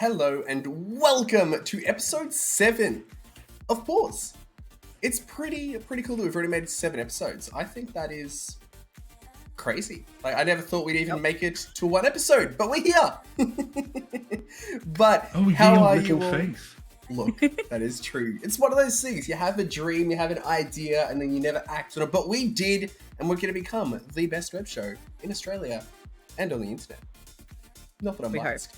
hello, and welcome to episode 7 of Pause. It's pretty cool that we've already made 7 episodes. I think that is crazy. Like, I never thought we'd even make it to 1 episode, but we're here. But how are you all? Faith. Look, that is true. It's one of those things. You have a dream, you have an idea, and then you never act on it. But we did, and we're going to become the best web show in Australia and on the internet. Not that I'm biased.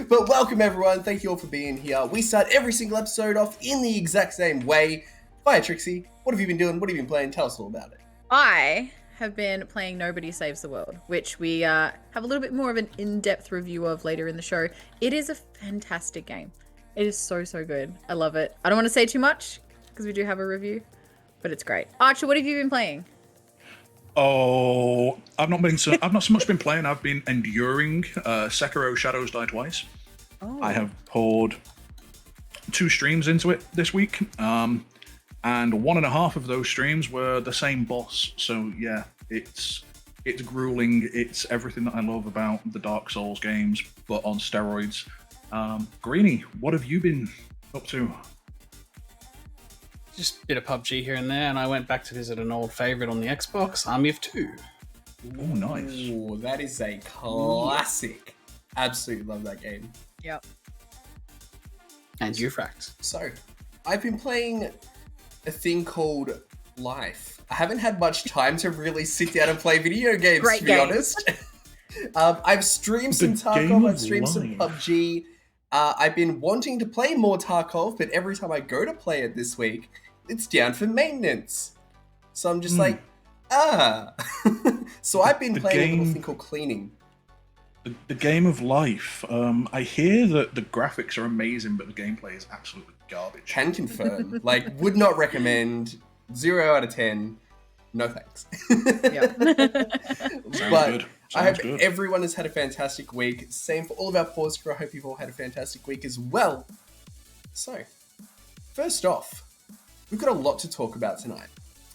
But welcome everyone. Thank you all for being here. We start every single episode off in the exact same way. Viatrixie, what have you been doing? What have you been playing? Tell us all about it. I have been playing Nobody Saves the World, which we have a little bit more of an in-depth review of later in the show. It is a fantastic game. It is so good. I love it. I don't want to say too much because we do have a review, but it's great. Archer, what have you been playing? Oh, I've not so much been playing. I've been enduring Sekiro: Shadows Die Twice. Oh. I have poured 2 streams into it this week, and 1.5 of those streams were the same boss. So yeah, it's grueling. It's everything that I love about the Dark Souls games, but on steroids. Greenie, what have you been up to? Just a bit of PUBG here and there, and I went back to visit an old favourite on the Xbox, Army of Two. Oh, nice. Ooh, that is a classic. Absolutely love that game. Yep. And Euphrax. So, I've been playing a thing called Life. I haven't had much time to really sit down and play video games, Great to be honest. I've streamed some Tarkov, I've streamed some PUBG. I've been wanting to play more Tarkov, but every time I go to play it this week, it's down for maintenance. So I'm just like, So I've been playing a little thing called Cleaning. The game of life. I hear that the graphics are amazing, but the gameplay is absolutely garbage. Can confirm. Like, would not recommend. 0 out of 10. No thanks. But I hope everyone has had a fantastic week. Same for all of our Pause crew. I hope you've all had a fantastic week as well. So, first off, we've got a lot to talk about tonight.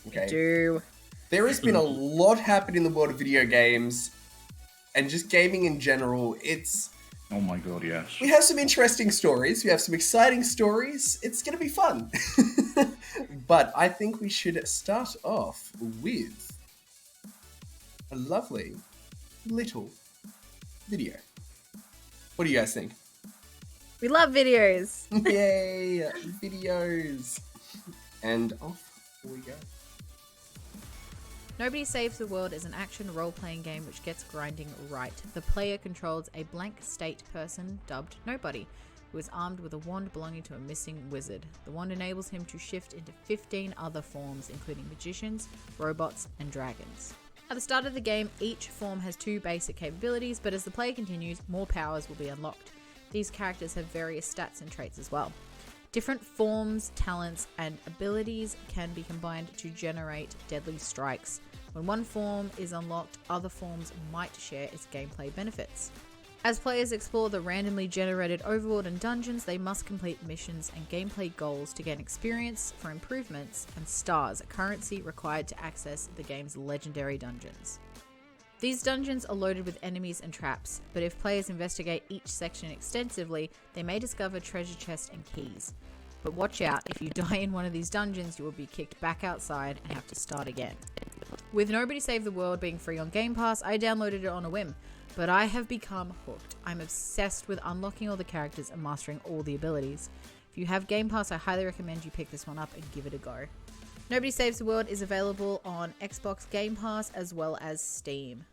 Okay. We do. There has been a lot happening in the world of video games and just gaming in general. Oh my god, yes. We have some interesting stories. We have some exciting stories. It's going to be fun. But I think we should start off with a lovely little video. What do you guys think? We love videos. Yay, videos. And off we go. Nobody Saves the World is an action role-playing game which gets grinding right. The player controls a blank state person dubbed Nobody, who is armed with a wand belonging to a missing wizard. The wand enables him to shift into 15 other forms, including magicians, robots, and dragons. At the start of the game, each form has 2 basic capabilities, but as the player continues, more powers will be unlocked. These characters have various stats and traits as well. Different forms, talents, and abilities can be combined to generate deadly strikes. When one form is unlocked, other forms might share its gameplay benefits. As players explore the randomly generated overworld and dungeons, they must complete missions and gameplay goals to gain experience for improvements and stars, a currency required to access the game's legendary dungeons. These dungeons are loaded with enemies and traps, but if players investigate each section extensively, they may discover treasure chests and keys. But watch out, if you die in one of these dungeons, you will be kicked back outside and have to start again. With Nobody Save the World being free on Game Pass, I downloaded it on a whim, but I have become hooked. I'm obsessed with unlocking all the characters and mastering all the abilities. If you have Game Pass, I highly recommend you pick this one up and give it a go. Nobody Saves the World is available on Xbox Game Pass as well as Steam.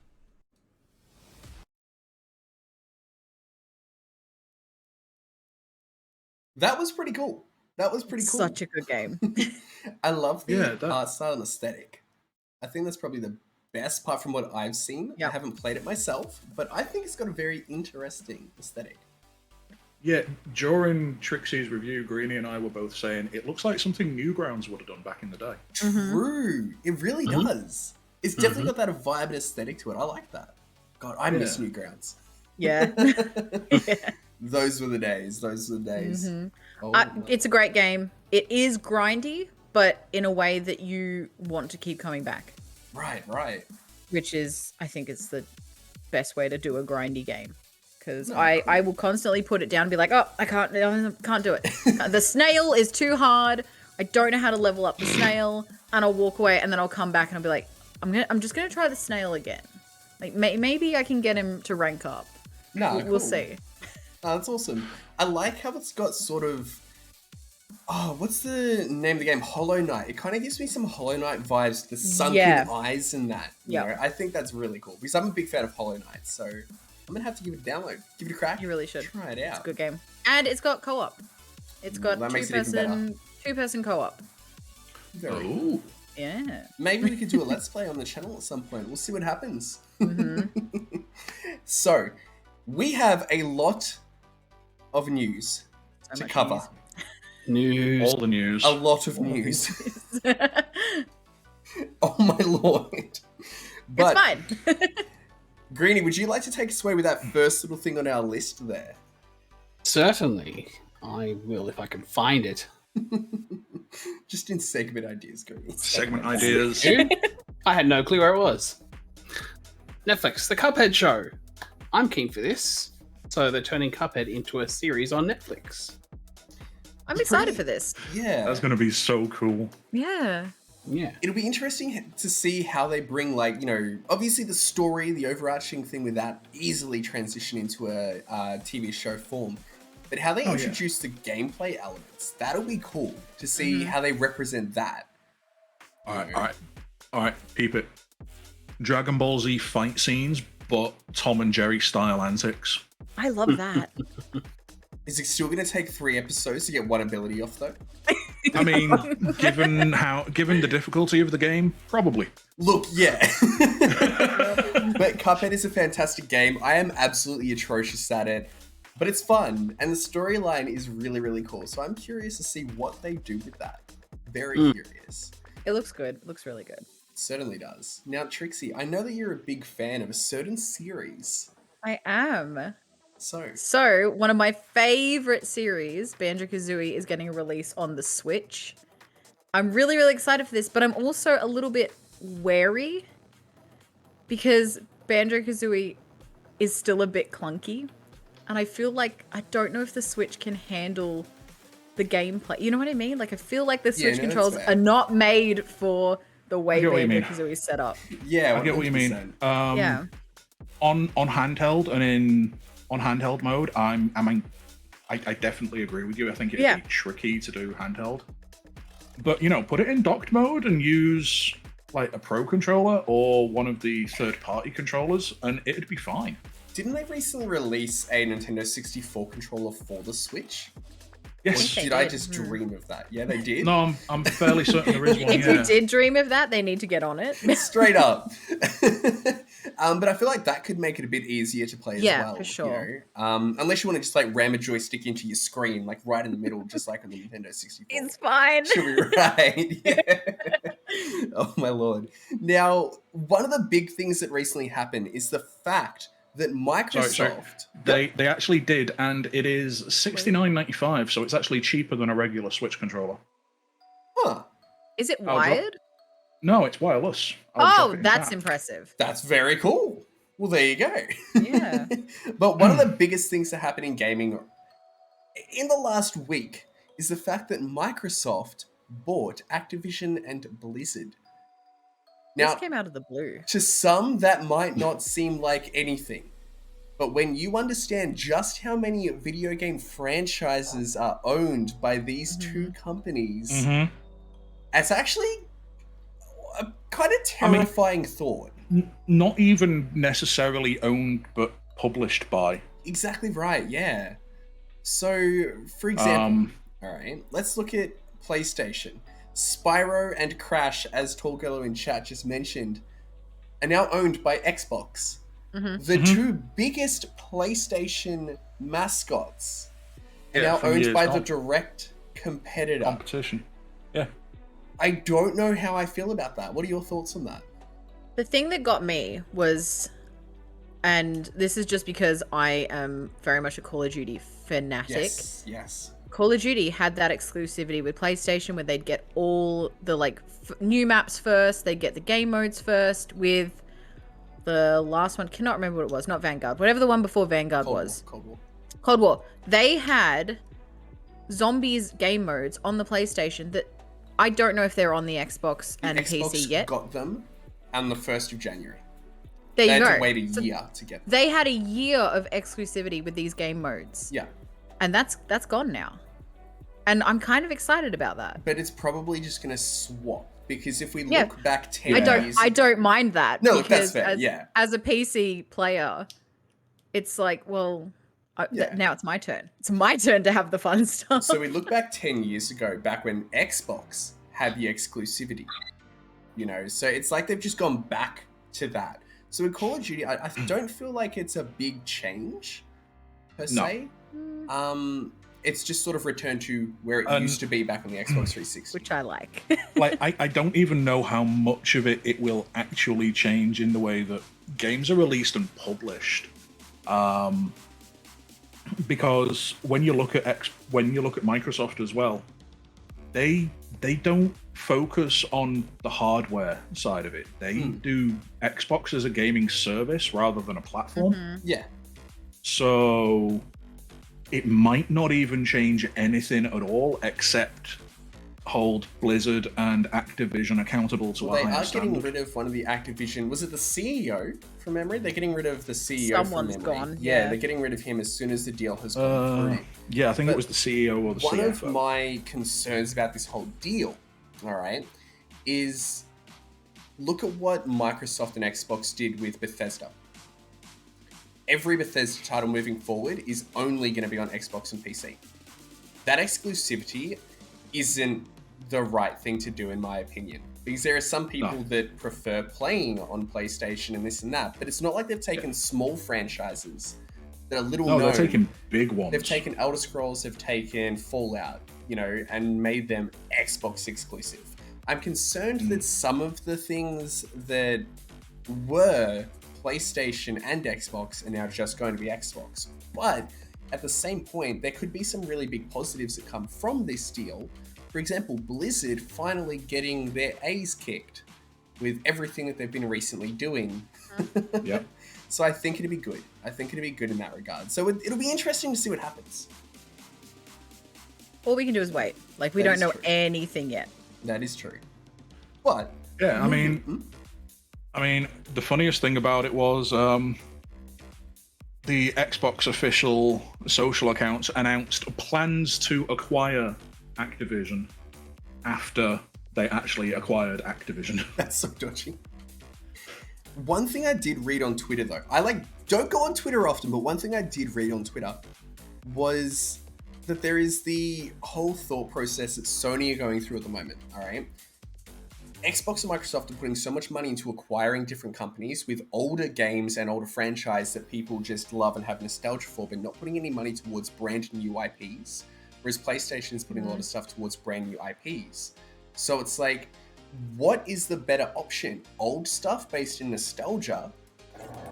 That was pretty cool. Such a good game. I love the art style and aesthetic. I think that's probably the best part from what I've seen. Yep. I haven't played it myself, but I think it's got a very interesting aesthetic. Yeah, during Trixie's review, Greenie and I were both saying it looks like something Newgrounds would have done back in the day. True. It really does. It's definitely got that vibe and aesthetic to it. I like that. God, I miss Newgrounds. Yeah. Those were the days. It's a great game. It is grindy, but in a way that you want to keep coming back. Right. Which is, I think, it's the best way to do a grindy game. because No, I will constantly put it down and be like, oh, I can't do it. The snail is too hard. I don't know how to level up the snail, and I'll walk away, and then I'll come back and I'll be like, I'm just gonna try the snail again. Like maybe I can get him to rank up. No, We'll see. Oh, that's awesome. I like how it's got sort of. Oh, what's the name of the game? Hollow Knight. It kind of gives me some Hollow Knight vibes. The sunken eyes and that. You know, I think that's really cool because I'm a big fan of Hollow Knight. So I'm gonna have to give it a download, give it a crack. You really should Try it out. It's a good game, and it's got co-op. It's got That makes it even better. two-person co-op. Very Ooh. cool. Yeah. Maybe we could do a let's play on the channel at some point. We'll see what happens. Mm-hmm. So, we have a lot of news So to much cover. News. All the news. A lot of news. Oh my lord. But, It's fine. Greenie, would you like to take us away with that first little thing on our list there? Certainly. I will if I can find it. Just in segment ideas, Greenie. Segment ideas. I had no clue where it was. Netflix, the Cuphead show. I'm keen for this. So they're turning Cuphead into a series on Netflix. I'm excited for this. Yeah. That's going to be so cool. Yeah. Yeah. It'll be interesting to see how they bring, like, you know, obviously the story, the overarching thing with that easily transition into a TV show form. But how they introduce the gameplay elements, that'll be cool to see how they represent that. All right, peep it. Dragon Ball Z fight scenes, but Tom and Jerry style antics. I love that. Is it still going to take 3 episodes to get one ability off, though? I mean, given the difficulty of the game, probably. Look, yeah. But Cuphead is a fantastic game. I am absolutely atrocious at it. But it's fun, and the storyline is really, really cool. So I'm curious to see what they do with that. Very curious. It looks good. It looks really good. It certainly does. Now, Trixie, I know that you're a big fan of a certain series. I am. So, One of my favorite series, Banjo-Kazooie, is getting a release on the Switch. I'm really, really excited for this, but I'm also a little bit wary because Banjo-Kazooie is still a bit clunky. And I feel like, I don't know if the Switch can handle the gameplay. You know what I mean? Like, I feel like the Switch controls are not made for the way Banjo-Kazooie is set up. Yeah, I get what you mean. Yeah. On handheld and on handheld mode, I definitely agree with you. I think it'd be tricky to do handheld. But, you know, put it in docked mode and use like a Pro controller or one of the third-party controllers, and it'd be fine. Didn't they recently release a Nintendo 64 controller for the Switch? Yes. Or did I just dream of that? Yeah, they did. No, I'm fairly certain there is one. If you did dream of that, they need to get on it. Straight up. But I feel like that could make it a bit easier to play as well. Yeah, for sure. You know? Unless you want to just like ram a joystick into your screen, like right in the middle, just like on the Nintendo 64. It's fine. Should be right. Yeah. Oh my lord. Now, one of the big things that recently happened is the fact that Microsoft... They actually did, and it is $69.95, so it's actually cheaper than a regular Switch controller. Huh. Is it wired? No, it's wireless. Oh, that's impressive. That's very cool. Well, there you go. Yeah. But one of the biggest things that happened in gaming in the last week is the fact that Microsoft bought Activision and Blizzard. Now, This came out of the blue. to some, that might not seem like anything. But when you understand just how many video game franchises are owned by these two companies, it's actually a kind of terrifying thought. Not even necessarily owned, but published by. Exactly right, yeah. So, for example, all right, let's look at PlayStation. Spyro and Crash, as Tallgirl in chat just mentioned, are now owned by Xbox. The two biggest PlayStation mascots are now owned by the direct competitor. Competition. Yeah. I don't know how I feel about that. What are your thoughts on that? The thing that got me was, and this is just because I am very much a Call of Duty fanatic. Yes. Call of Duty had that exclusivity with PlayStation where they'd get all the like new maps first, they'd get the game modes first. With the last one, cannot remember what it was, not Vanguard, whatever the one before Vanguard was. Cold War. They had zombies game modes on the PlayStation that I don't know if they're on the Xbox and Xbox PC yet. got them on the 1st of January. There They you had go. to wait a year to get them. They had a year of exclusivity with these game modes. Yeah. And that's gone now. And I'm kind of excited about that. But it's probably just going to swap. Because if we look back 10 years... I don't mind that. No, look, that's because fair, as a PC player, it's like, well, now it's my turn. It's my turn to have the fun stuff. So we look back 10 years ago, back when Xbox had the exclusivity. You know, so it's like they've just gone back to that. So with Call of Duty, I don't feel like it's a big change, per se. It's just sort of returned to where it used to be back on the Xbox 360. Which I like. Like, I don't even know how much of it will actually change in the way that games are released and published. Because when you look at Microsoft as well, they don't focus on the hardware side of it. They do Xbox as a gaming service rather than a platform. Yeah. So it might not even change anything at all, except hold Blizzard and Activision accountable to a higher They are standard. getting rid of one of the Activision... Was it the CEO from memory? They're getting rid of the CEO Someone's from memory. gone, Yeah, yeah. they're getting rid of him as soon as the deal has gone through. Yeah, I think But it was the CEO or the one CFO. of my concerns about this whole deal, all right, is look at what Microsoft and Xbox did with Bethesda. Every Bethesda title moving forward is only going to be on Xbox and PC. That exclusivity isn't the right thing to do, in my opinion, because there are some people that prefer playing on PlayStation and this and that, but it's not like they've taken small franchises that are little known. They're taking big ones. They've taken Elder Scrolls, they've taken Fallout, you know, and made them Xbox exclusive. I'm concerned that some of the things that were PlayStation and Xbox are now just going to be Xbox. But at the same point, there could be some really big positives that come from this deal. For example, Blizzard finally getting their A's kicked with everything that they've been recently doing. Yep. So I think it'd be good. I think it'd be good in that regard. So it'll be interesting to see what happens. All we can do is wait. Like, we That don't is know true. anything yet. That is true. But Yeah, I mean, the funniest thing about it was the Xbox official social accounts announced plans to acquire Activision after they actually acquired Activision. that's so dodgy. One thing I did read on Twitter, though, I don't go on Twitter often, but one thing I did read on Twitter was that there is the whole thought process that Sony are going through at the moment, all right? Xbox and Microsoft are putting so much money into acquiring different companies with older games and older franchise that people just love and have nostalgia for, but not putting any money towards brand new IPs. Whereas PlayStation is putting a lot of stuff towards brand new IPs. So it's like, what is the better option? Old stuff based in nostalgia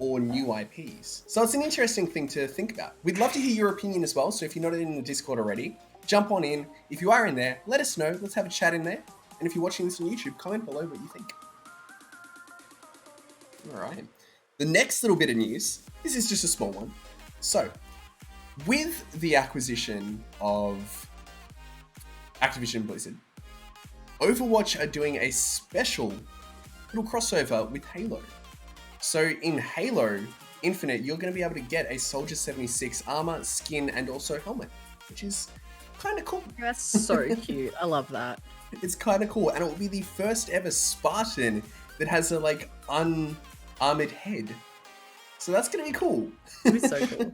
or new IPs? So it's an interesting thing to think about. We'd love to hear your opinion as well. So if you're not in the Discord already, jump on in. If you are in there, let us know. Let's have a chat in there. And if you're watching this on YouTube, comment below what you think. All right. The next little bit of news, this is just a small one. So, with the acquisition of Activision Blizzard, Overwatch are doing a special little crossover with Halo. So in Halo Infinite, you're going to be able to get a Soldier 76 armor, skin, and also helmet, which is kind of cool. That's so cute. I love that. It's kind of cool, and it will be the first ever Spartan that has a unarmored head. So that's going to be cool. It'd be so cool.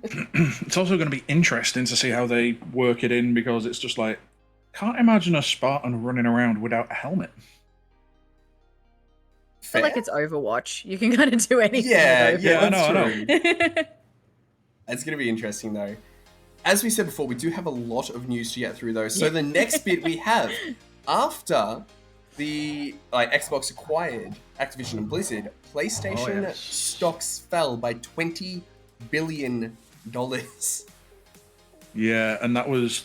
It's also going to be interesting to see how they work it in, because it's just like, can't imagine a Spartan running around without a helmet. I feel like it's Overwatch. You can kind of do anything. Yeah, with yeah, I that's know. true. It's going to be interesting, though. As we said before, we do have a lot of news to get through, though. So the next bit we have, after the Xbox acquired Activision and Blizzard, PlayStation stocks fell by $20 billion. Yeah, and that was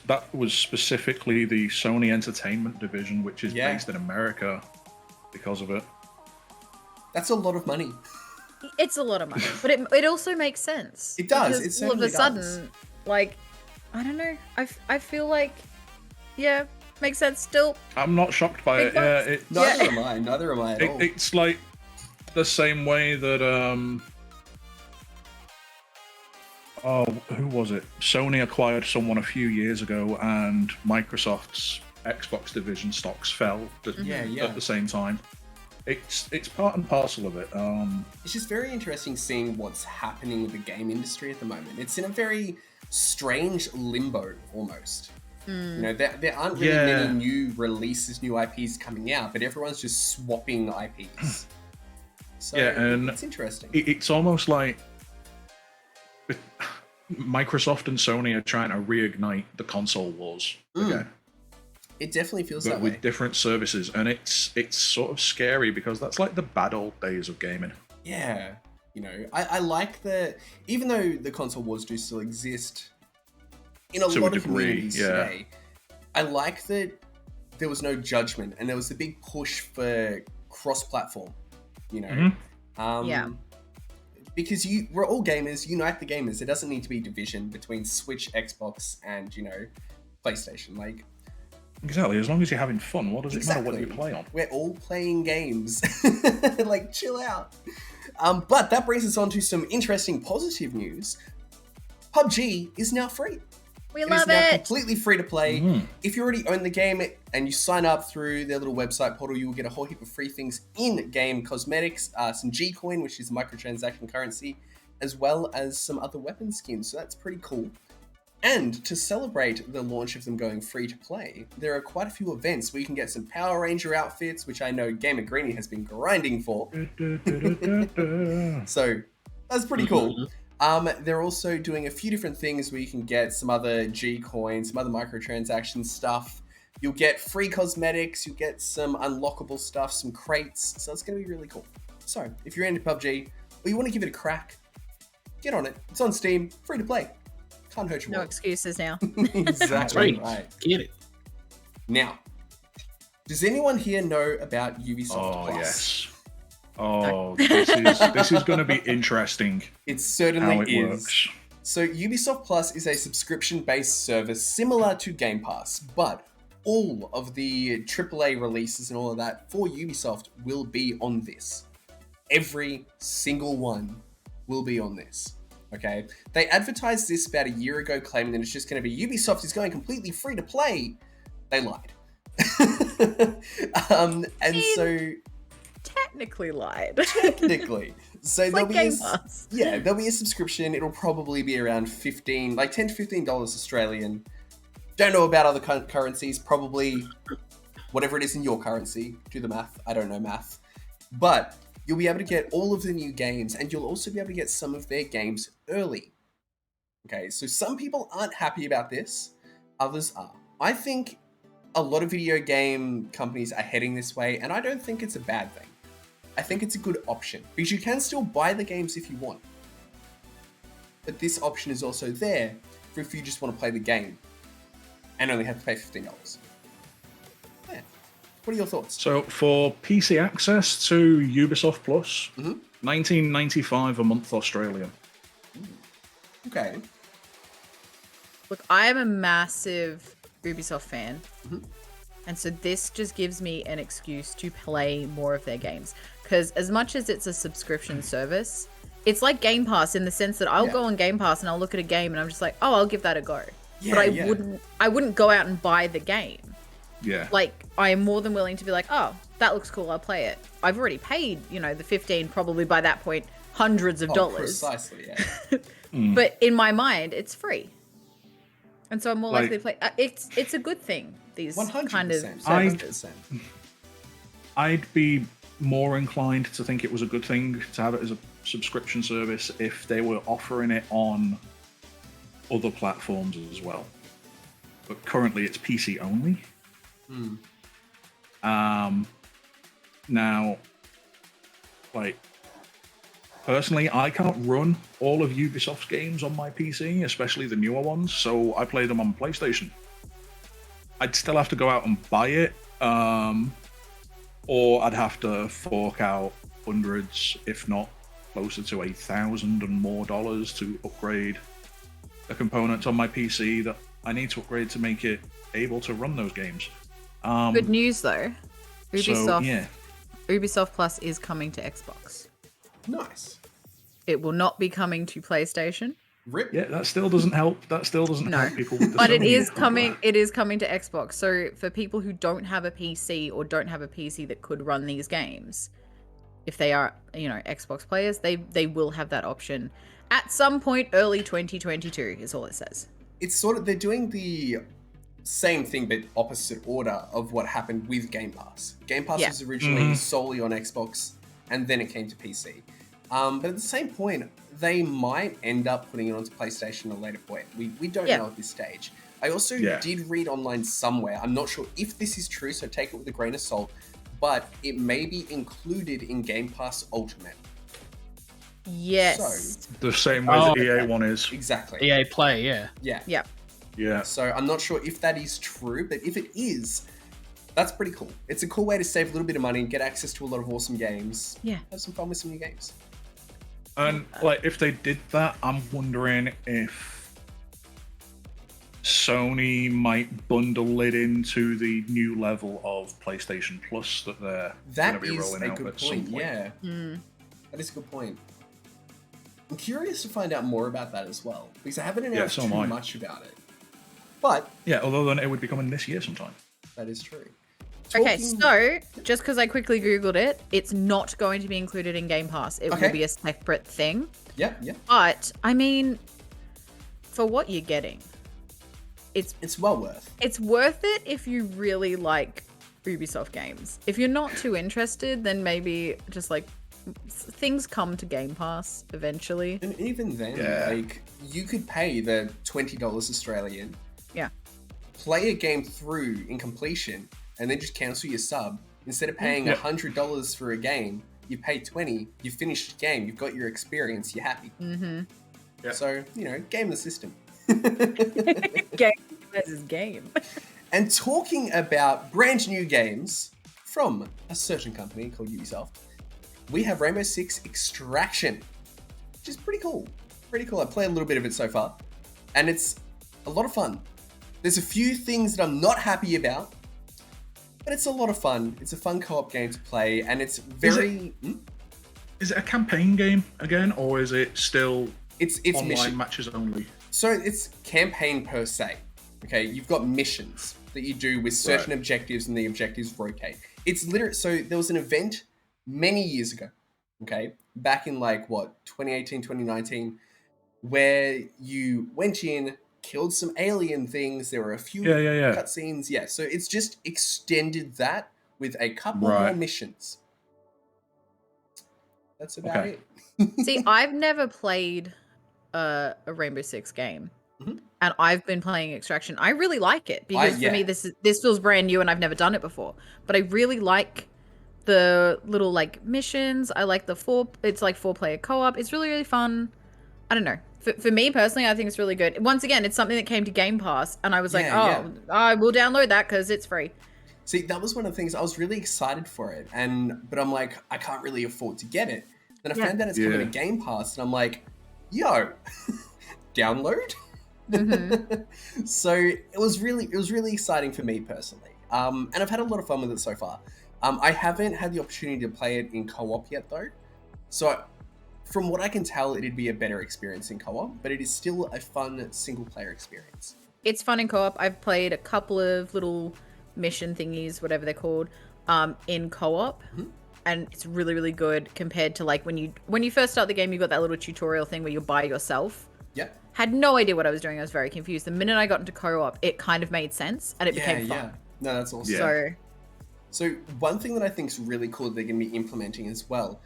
specifically the Sony Entertainment division, which is based in America because of it. That's a lot of money. It's a lot of money, but it also makes sense. It does. Because It all of a certainly sudden, does. like, I don't know. I feel like, yeah, makes sense. Still, I'm not shocked by Big it. Yeah, bucks. it, Neither am I. Neither am I at all. it's like the same way that oh, who was it? Sony acquired someone a few years ago, and Microsoft's Xbox division stocks fell at the same time. It's part and parcel of it. It's just very interesting seeing what's happening with the game industry at the moment. It's in a very strange limbo almost. You know, there aren't really many new releases, new IPs coming out, but everyone's just swapping IPs. So and it's interesting. It's almost like Microsoft and Sony are trying to reignite the console wars again. It definitely feels But that with way. different services, and it's sort of scary because that's like the bad old days of gaming. Yeah. You know, I like that, even though the console wars do still exist in a To a lot of degree, communities yeah. today, I like that there was no judgment and there was a big push for cross-platform, you know? Yeah. Because we're all gamers, unite the gamers. There doesn't need to be division between Switch, Xbox, and, you know, PlayStation. Like, Exactly. As long as you're having fun, what does it matter what you play on? we're all playing games. Like, chill out. But that brings us on to some interesting positive news. PUBG is now free. we It is love now it. completely free to play. If you already own the game and you sign up through their little website portal, you will get a whole heap of free things in-game cosmetics, some G-Coin, which is microtransaction currency, as well as some other weapon skins. So that's pretty cool. And to celebrate the launch of them going free to play, there are quite a few events where you can get some Power Ranger outfits, which I know GamerGreenie has been grinding for. So that's pretty cool. They're also doing a few different things where you can get some other G-Coins, some other microtransaction stuff. You'll get free cosmetics, you'll get some unlockable stuff, some crates. So it's going to be really cool. So if you're into PUBG or you want to give it a crack, get on it. It's on Steam, free to play. Can't hurt your No wallet. excuses now. Exactly Right. right. Get it. Now, does anyone here know about Ubisoft Oh Plus? yes. Oh, this is going to be interesting. It How certainly it is. works. So Ubisoft Plus is a subscription-based service similar to Game Pass, but all of the AAA releases and all of that for Ubisoft will be on this. Every single one will be on this. Okay? They advertised this about a year ago, claiming that it's just going to be Ubisoft is going completely free to play. They lied. And so Technically lied. technically, so It's there'll like be Game Pass. there'll be a subscription. It'll probably be around 15, like $10 to $15 Australian. Don't know about other currencies. Probably whatever it is in your currency. Do the math. I don't know math, but you'll be able to get all of the new games, and you'll also be able to get some of their games early. Okay, so some people aren't happy about this. Others are. I think a lot of video game companies are heading this way, and I don't think it's a bad thing. I think it's a good option because you can still buy the games if you want. But this option is also there for if you just want to play the game and only have to pay $15. Yeah. What are your thoughts? So for PC access to Ubisoft Plus, Mhm. $19.95 a month Australian. Okay. Look, I am a massive Ubisoft fan. Mhm. And so this just gives me an excuse to play more of their games. Because as much as it's a subscription service, it's like Game Pass in the sense that I'll Yeah. go on Game Pass and I'll look at a game and I'm just like, oh, I'll give that a go. Yeah, but yeah. I wouldn't go out and buy the game. Yeah. Like, I am more than willing to be like, oh, that looks cool, I'll play it. I've already paid, the 15, probably by that point, hundreds of dollars. Precisely, yeah. But in my mind, it's free. And so I'm more Like- likely to play. It's a good thing, these 100%. kind of 100%. I'd be more inclined to think it was a good thing to have it as a subscription service if they were offering it on other platforms as well. But currently it's PC only. Now, like, personally, I can't run all of Ubisoft's games on my PC, especially the newer ones, so I play them on PlayStation. I'd still have to go out and buy it, or I'd have to fork out hundreds, if not closer to $1,000 and more to upgrade a component on my PC that I need to upgrade to make it able to run those games. Good news though. So, yeah. Ubisoft Plus is coming to Xbox. Nice. It will not be coming to PlayStation. Rip. Yeah, that still doesn't help. That still doesn't help people with the But it Sony is hardware. coming. It is coming to Xbox. So for people who don't have a PC or don't have a PC that could run these games, if they are, Xbox players, they will have that option at some point early 2022 is all it says. It's sort of, they're doing the same thing but opposite order of what happened with Game Pass. Game Pass was originally solely on Xbox and then it came to PC. But at the same point, they might end up putting it onto PlayStation at a later point. We don't know at this stage. I also did read online somewhere, I'm not sure if this is true, so take it with a grain of salt, but it may be included in Game Pass Ultimate. Yes. So, the same way the EA one is. exactly. EA Play, yeah. Yeah. Yeah. So I'm not sure if that is true, but if it is, that's pretty cool. It's a cool way to save a little bit of money and get access to a lot of awesome games. Yeah. Have some fun with some new games. And like, if they did that, I'm wondering if Sony might bundle it into the new level of PlayStation Plus that they're going to be rolling out at some point. Yeah. That is a good point. I'm curious to find out more about that as well, because I haven't announced too much about it. But yeah, although then it would be coming this year sometime. that is true. Okay, so just because I quickly Googled it, it's not going to be included in Game Pass. It will be a separate thing. Yeah. But, I mean, for what you're getting, It's well worth. it's worth it if you really like Ubisoft games. If you're not too interested, then maybe just like things come to Game Pass eventually. And even then, like, you could pay the $20 Australian, play a game through in completion, and then just cancel your sub. Instead of paying $100 for a game, you pay $20, you finish the game, you've got your experience, you're happy. Yeah. So, game the system. Game versus game. And talking about brand new games from a certain company called Ubisoft, we have Rainbow Six Extraction, which is pretty cool. Pretty cool. I played a little bit of it so far, and it's a lot of fun. There's a few things that I'm not happy about, but it's a lot of fun. It's a fun co-op game to play, and it's very... Is it a campaign game again, or is it still it's online mission matches only? So it's campaign per se. Okay, you've got missions that you do with certain objectives, and the objectives rotate. It's literally... So there was an event many years ago, okay, back in 2018, 2019, where you went in, killed some alien things. There were a few cutscenes. Yeah, so it's just extended that with a couple more missions. That's about it. See, I've never played a Rainbow Six game, and I've been playing Extraction. I really like it because for me, this feels brand new, and I've never done it before. But I really like the little missions. I like it's like 4-player co-op. It's really, really fun. I don't know. For me personally, I think it's really good. Once again, it's something that came to Game Pass, and I was I will download that because it's free. See, that was one of the things. I was really excited for it, but I'm like, I can't really afford to get it. Then I found out it's coming to Game Pass, and I'm like, yo, download. So it was really exciting for me personally, and I've had a lot of fun with it so far. I haven't had the opportunity to play it in co-op yet, though. So from what I can tell, it'd be a better experience in co-op, but it is still a fun single-player experience. It's fun in co-op. I've played a couple of little mission thingies, whatever they're called, in co-op, and it's really, really good compared to when you first start the game, you got that little tutorial thing where you're by yourself. Yeah. Had no idea what I was doing. I was very confused. The minute I got into co-op, it kind of made sense, and it became fun. No, that's awesome. Yeah. So one thing that I think is really cool that they're going to be implementing as well,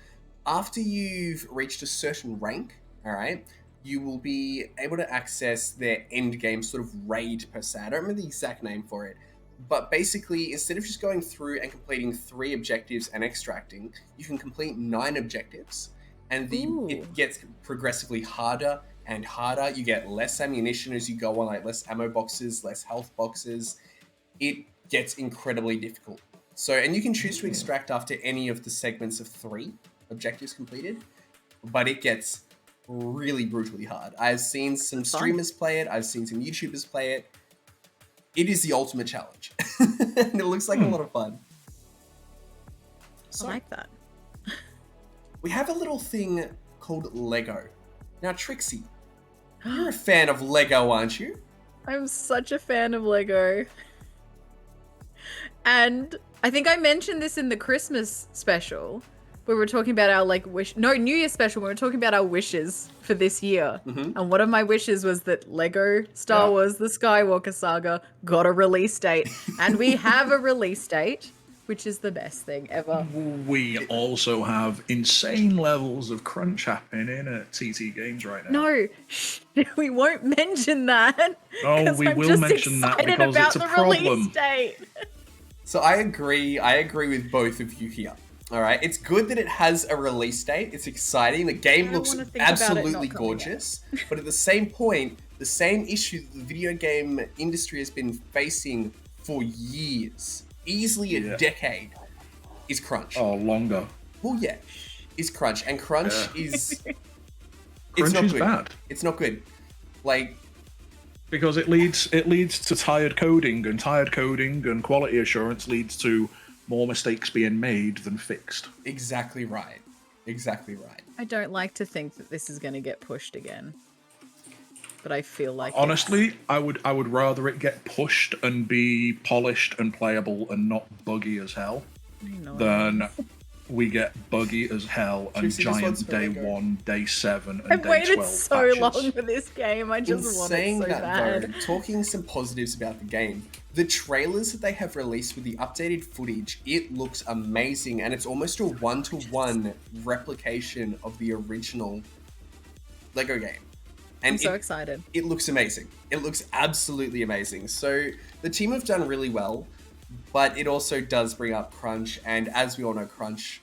after you've reached a certain rank, all right, you will be able to access their end game sort of raid per se. I don't remember the exact name for it, but basically instead of just going through and completing 3 objectives and extracting, you can complete 9 objectives, and it gets progressively harder and harder. You get less ammunition as you go on, less ammo boxes, less health boxes. It gets incredibly difficult. So, and you can choose to extract after any of the segments of 3 objectives completed. but it gets really brutally hard. I've seen some streamers play it. I've seen some YouTubers play it. It is the ultimate challenge. And it looks like a lot of fun. So, I like that. we have a little thing called Lego. Now, Trixie, you're a fan of Lego, aren't you? I'm such a fan of Lego. And I think I mentioned this in the Christmas special, where we were talking about our New Year special, where we were talking about our wishes for this year. Mm-hmm. And one of my wishes was that Lego Star Wars The Skywalker Saga got a release date. And we have a release date, which is the best thing ever. We also have insane levels of crunch happening at TT Games right now. No, we won't mention that. Oh, we will mention that because it's a problem. So I agree with both of you here. All right, it's good that it has a release date. It's exciting. The game looks absolutely gorgeous. But at the same point, the same issue that the video game industry has been facing for years, easily a decade, is crunch. Oh, longer. Well, yeah, is crunch. And crunch is... Crunch not is good. bad. It's not good. Like... Because it leads to tired coding, and quality assurance leads to more mistakes being made than fixed. Exactly right. Exactly right. I don't like to think that this is going to get pushed again. But I feel like honestly, I would rather it get pushed and be polished and playable and not buggy as hell than we get buggy as hell and giant day 1, day 7, and I've day 12 waited so patches. long for this game. I just want it so bad. Though, talking some positives about the game, the trailers that they have released with the updated footage, it looks amazing, and it's almost a one-to-one replication of the original Lego game. And I'm so excited. It looks amazing. It looks absolutely amazing. So the team have done really well, but it also does bring up crunch, and as we all know, crunch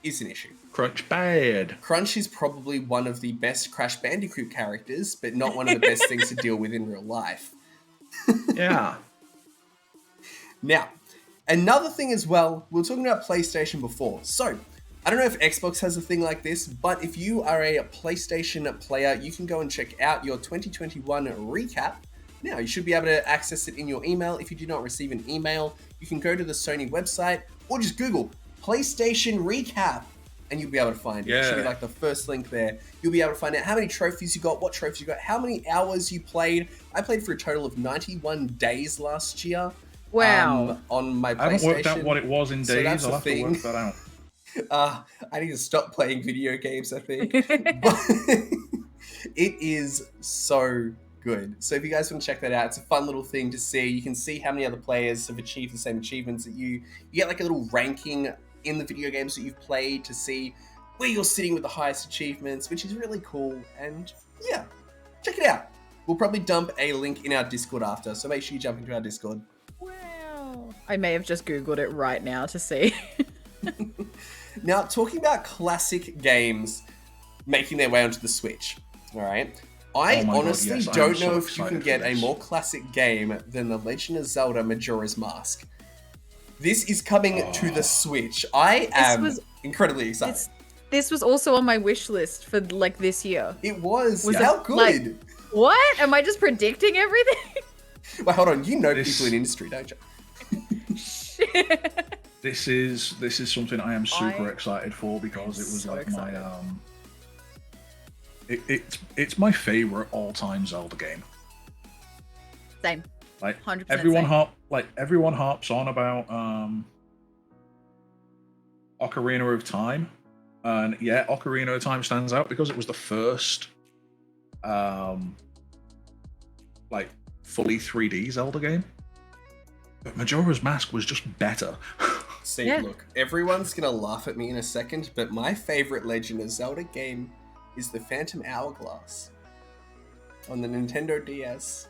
is an issue. Crunch bad. Crunch is probably one of the best Crash Bandicoot characters, but not one of the best things to deal with in real life. Yeah. Now, another thing as well, we were talking about PlayStation before. So, I don't know if Xbox has a thing like this, but if you are a PlayStation player, you can go and check out your 2021 recap. Now, you should be able to access it in your email. If you do not receive an email, you can go to the Sony website or just Google PlayStation Recap and you'll be able to find it. It should be like the first link there. You'll be able to find out how many trophies you got, what trophies you got, how many hours you played. I played for a total of 91 days last year. Wow. On my PlayStation. I haven't worked out what it was in days. That's I'll have to work that out. I need to stop playing video games, I think. But it is so good. So if you guys want to check that out, it's a fun little thing to see. You can see how many other players have achieved the same achievements that you. You get like a little ranking in the video games that you've played to see where you're sitting with the highest achievements, which is really cool. And yeah, check it out. We'll probably dump a link in our Discord after, so make sure you jump into our Discord. Wow. I may have just Googled it right now to see. Now, talking about classic games making their way onto the Switch, all right? I honestly don't know if you can get a more classic game than The Legend of Zelda Majora's Mask. This is coming to the Switch. I am incredibly excited. This was also on my wish list for like this year. It was. How good? Like, what? Am I just predicting everything? Well, hold on. You know people in industry, don't you? Shit. This is something I am super excited for because it was like my it's my favorite all-time Zelda game. Same. Like 100% everyone harps on about Ocarina of Time, and yeah, Ocarina of Time stands out because it was the first like fully 3D Zelda game. But Majora's Mask was just better. See, look, everyone's gonna laugh at me in a second, but my favorite Legend of Zelda game is the Phantom Hourglass on the Nintendo DS.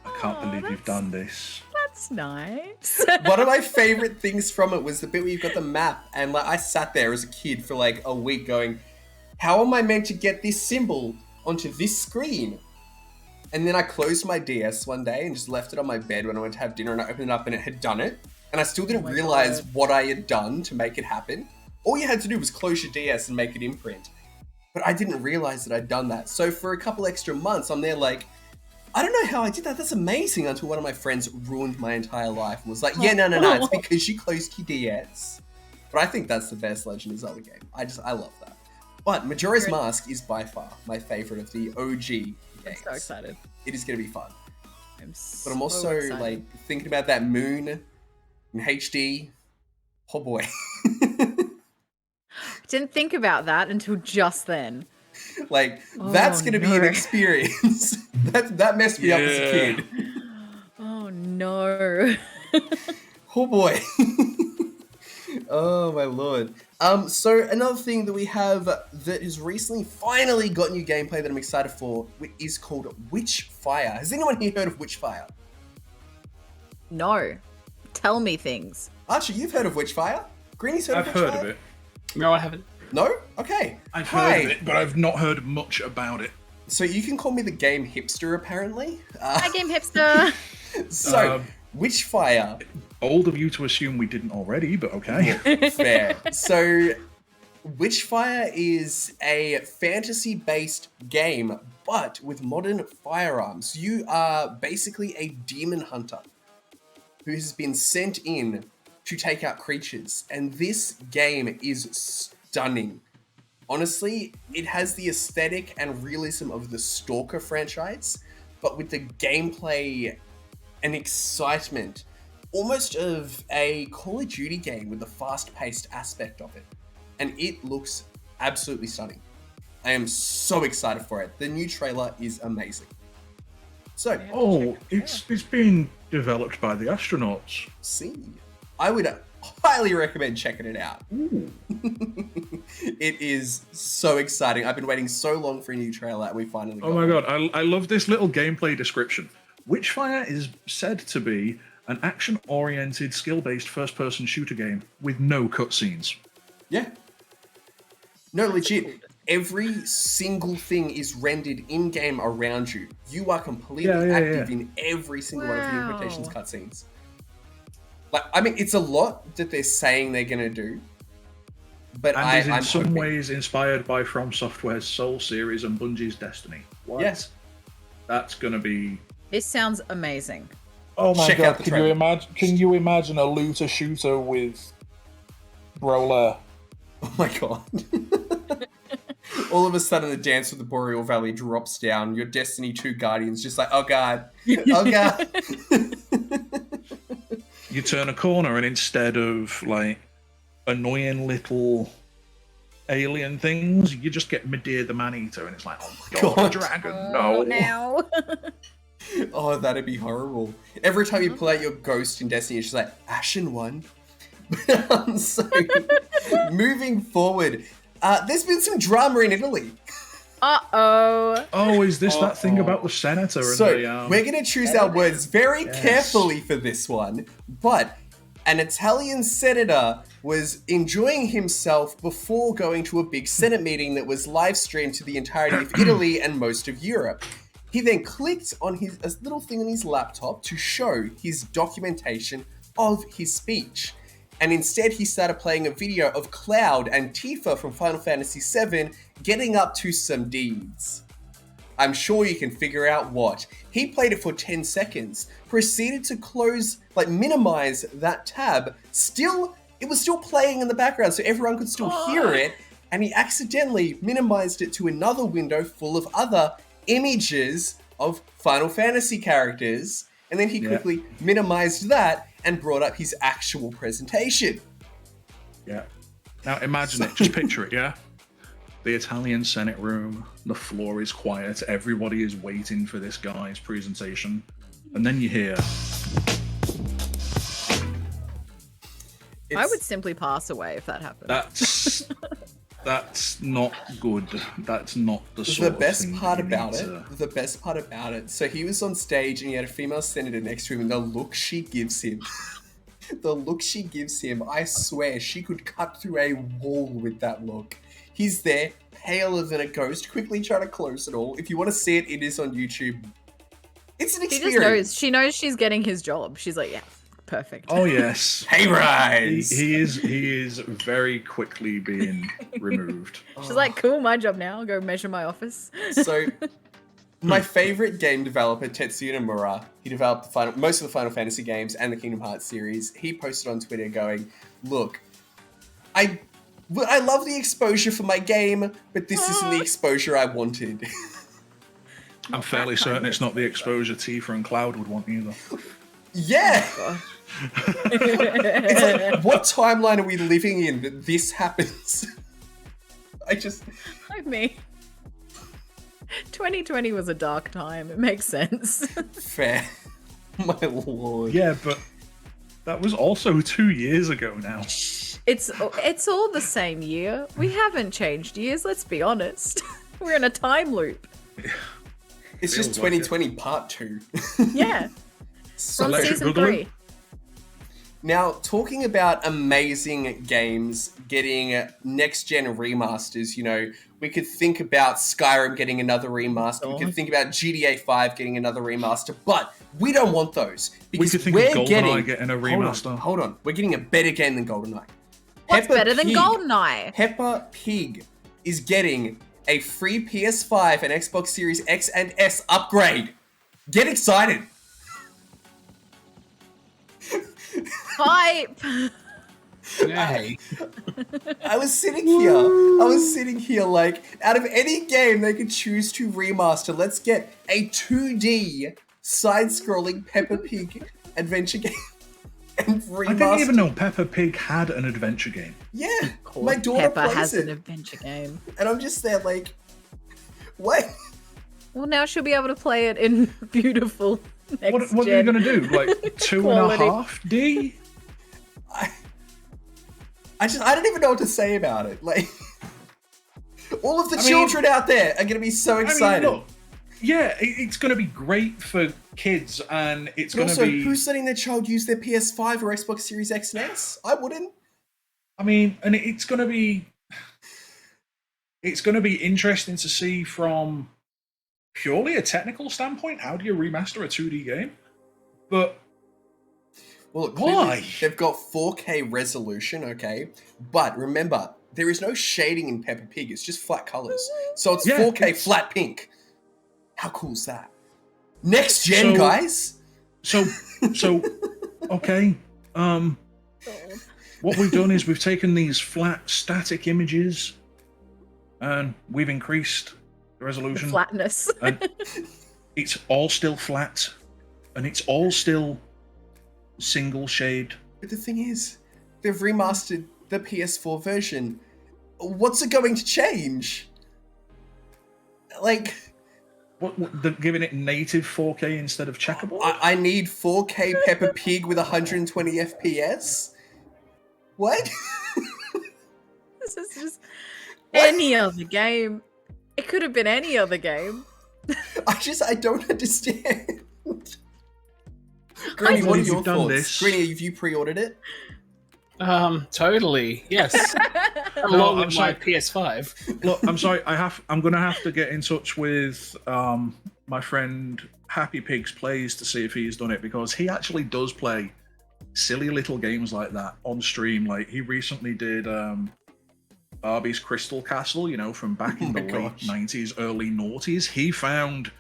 I can't believe you've done this. That's nice. One of my favorite things from it was the bit where you've got the map, and like I sat there as a kid for like a week going, how am I meant to get this symbol onto this screen? And then I closed my DS one day and just left it on my bed when I went to have dinner, and I opened it up and it had done it. And I still didn't realize what I had done to make it happen. All you had to do was close your DS and make it imprint. but I didn't realize that I'd done that. So for a couple extra months, I'm there like, I don't know how I did that. That's amazing. Until one of my friends ruined my entire life and was like, yeah, no, it's because you closed your DS. But I think that's the best Legend of Zelda game. I love that. But Majora's Mask is by far my favorite of the OG games. I'm so excited. It is going to be fun. But I'm also like thinking about that moon in HD. Oh boy. Didn't think about that until just then. Like, that's going to be an experience. that messed me up as a kid. Oh, no. Oh, boy. Oh, my lord. So, another thing that we have that has recently finally got new gameplay that I'm excited for is called Witchfire. Has anyone here heard of Witchfire? No. Tell me things. Archie, you've heard of Witchfire? Greenie's heard of Witchfire? I've heard of it. No, I haven't. No? Okay. I've heard of it, but I've not heard much about it. So you can call me the game hipster, apparently. Hi, game hipster. So, Witchfire. Old of you to assume we didn't already, but okay. Fair. So, Witchfire is a fantasy-based game, but with modern firearms. You are basically a demon hunter who has been sent in to take out creatures, and this game is stunning. Honestly, it has the aesthetic and realism of the Stalker franchise, but with the gameplay and excitement, almost of a Call of Duty game with the fast-paced aspect of it. And it looks absolutely stunning. I am so excited for it. The new trailer is amazing. So, it's being developed by the astronauts. See, I would highly recommend checking it out. It is so exciting. I've been waiting so long for a new trailer and we finally got Oh my one. god, I love this little gameplay description. Witchfire is said to be an action-oriented, skill-based first-person shooter game with no cutscenes. Yeah. No, legit. Every single thing is rendered in-game around you. You are completely active in every single one of the Invitations cutscenes. Like, I mean, it's a lot that they're saying they're going to do. But And is in I'm some hoping. ways inspired by From Software's Soul series and Bungie's Destiny. What? Yes. That's going to be... This sounds amazing. Oh my Check god! out the trailer. Can you imagine a looter shooter with Brawler? Oh my god. All of a sudden, the Dance with the Boreal Valley drops down. Your Destiny 2 Guardian's just like, oh god. Oh god. You turn a corner and instead of, like, annoying little alien things, you just get Medea the Man-Eater, and it's like, oh my god, God. a dragon, no. Now. Oh, that'd be horrible. Every time you pull out your ghost in Destiny, it's just like, Ashen one. So, moving forward, there's been some drama in Italy. Uh-oh. Oh, is this that thing about the senator and So, the... we're going to choose our words very carefully for this one, but an Italian senator was enjoying himself before going to a big Senate meeting that was live streamed to the entirety of Italy and most of Europe. He then clicked on a little thing on his laptop to show his documentation of his speech. And instead he started playing a video of Cloud and Tifa from Final Fantasy VII getting up to some deeds. I'm sure you can figure out what. He played it for 10 seconds, proceeded to minimize that tab. It was still playing in the background so everyone could still hear it, and he accidentally minimized it to another window full of other images of Final Fantasy characters, and then he quickly minimized that and brought up his actual presentation. Yeah. Now imagine it, just picture it, yeah? The Italian Senate room, the floor is quiet, everybody is waiting for this guy's presentation, and then you hear... I would simply pass away if that happened. That's not good. That's not the sort The best of thing part that you about need it, to- the best part about it, so he was on stage and he had a female senator next to him, and the look she gives him, I swear, she could cut through a wall with that look. He's there, paler than a ghost, quickly trying to close it all. If you want to see it, it is on YouTube. It's an She experience. knows she's getting his job. She's like, yeah, Perfect. Oh yes. Hey, He, Rise! he is very quickly being removed. She's like, cool, my job now. I'll go measure my office. So, my favorite game developer, Tetsuya Nomura, he developed most of the Final Fantasy games and the Kingdom Hearts series. He posted on Twitter going, look, I love the exposure for my game, but this isn't the exposure I wanted. I'm fairly certain it's not the exposure Tifa and Cloud would want either. Yeah! Gosh. It's like, what timeline are we living in that this happens? I mean, 2020 was a dark time. It makes sense. Fair. My lord. Yeah, but that was also 2 years ago now. It's all the same year. We haven't changed years, let's be honest. We're in a time loop. It's just Feels like 2020 part 2. Yeah. From Electric season Boogaloo? 3. Now, talking about amazing games getting next-gen remasters, you know, we could think about Skyrim getting another remaster. We could think about GTA 5 getting another remaster, but we don't want those. We Because could think we're of GoldenEye getting a remaster. Hold on. We're getting a better game than GoldenEye. What's Peppa better than Pig. GoldenEye? Peppa Pig is getting a free PS5 and Xbox Series X and S upgrade. Get excited. Hype! Yay. I was sitting here like, out of any game they could choose to remaster, let's get a 2D side-scrolling Peppa Pig adventure game and remaster. I didn't even know Peppa Pig had an adventure game. Yeah, my daughter Peppa plays has it, an adventure game. and I'm just there like, what? Well, now she'll be able to play it in beautiful next What are you going to do? Like 2.5D? I don't even know what to say about it. Like, all of the I mean- children out there are going to be so excited. I mean, look, yeah, it's going to be great for kids, and it's But going to also, be. who's letting their child use their PS5 or Xbox Series X and S? I wouldn't. I mean, and it's going to be. It's going to be interesting to see from purely a technical standpoint. How do you remaster a 2D game? But Well, look, Why? clearly they've got 4K resolution, okay? But remember, there is no shading in Peppa Pig. It's just flat colors. So it's Yeah, 4K it's- flat pink. How cool is that? Next gen, So- guys. so okay. What we've done is we've taken these flat static images, and we've increased the The resolution. flatness. And it's all still flat, and it's all still single shade. But the thing is, they've remastered the PS4 version. What's it going to change? Like, They're giving it native 4K instead of checkerboard. I need 4K Peppa Pig with 120 FPS? What? This is just any other game. It could have been any other game. I don't understand. Greenie, what are believe your you've done thoughts? this. Greenie, have you pre-ordered it? Totally. Yes. No, Along I'm with my sorry. PS5. Look, I'm sorry. I'm gonna have to get in touch with my friend Happy Pigs Plays to see if he's done it, because he actually does play silly little games like that on stream. Like he recently did Barbie's Crystal Castle, you know, from back in Oh the my late gosh. 90s, early noughties. He found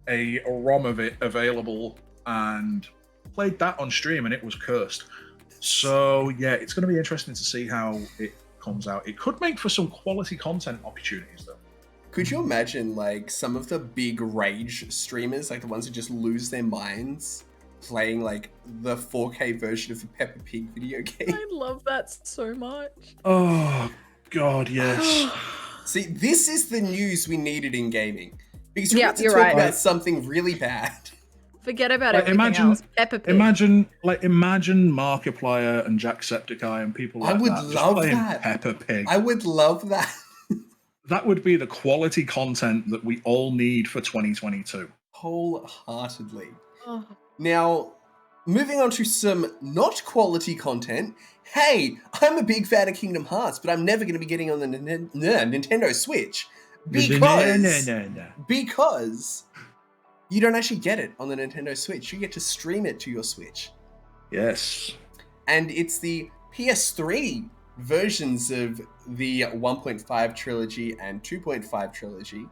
a ROM of it available and played that on stream, and it was cursed. So yeah, it's going to be interesting to see how it comes out. It could make for some quality content opportunities, though. Could you imagine, like, some of the big rage streamers, like the ones who just lose their minds, playing, like, the 4K version of the Peppa Pig video game? I love that so much. Oh God, yes. See, this is the news we needed in gaming. Because we Yeah, need to you're talk right. about something really bad. Forget about Like, everything imagine- else. Peppa Pig. Imagine Markiplier and Jacksepticeye and people like I would that just love playing that. Peppa Pig. I would love that. That would be the quality content that we all need for 2022. Wholeheartedly. Oh, Now, moving on to some not quality content. Hey, I'm a big fan of Kingdom Hearts, but I'm never going to be getting on the Nintendo Switch. Because you don't actually get it on the Nintendo Switch. You get to stream it to your Switch. Yes. And it's the PS3 versions of the 1.5 trilogy and 2.5 trilogy.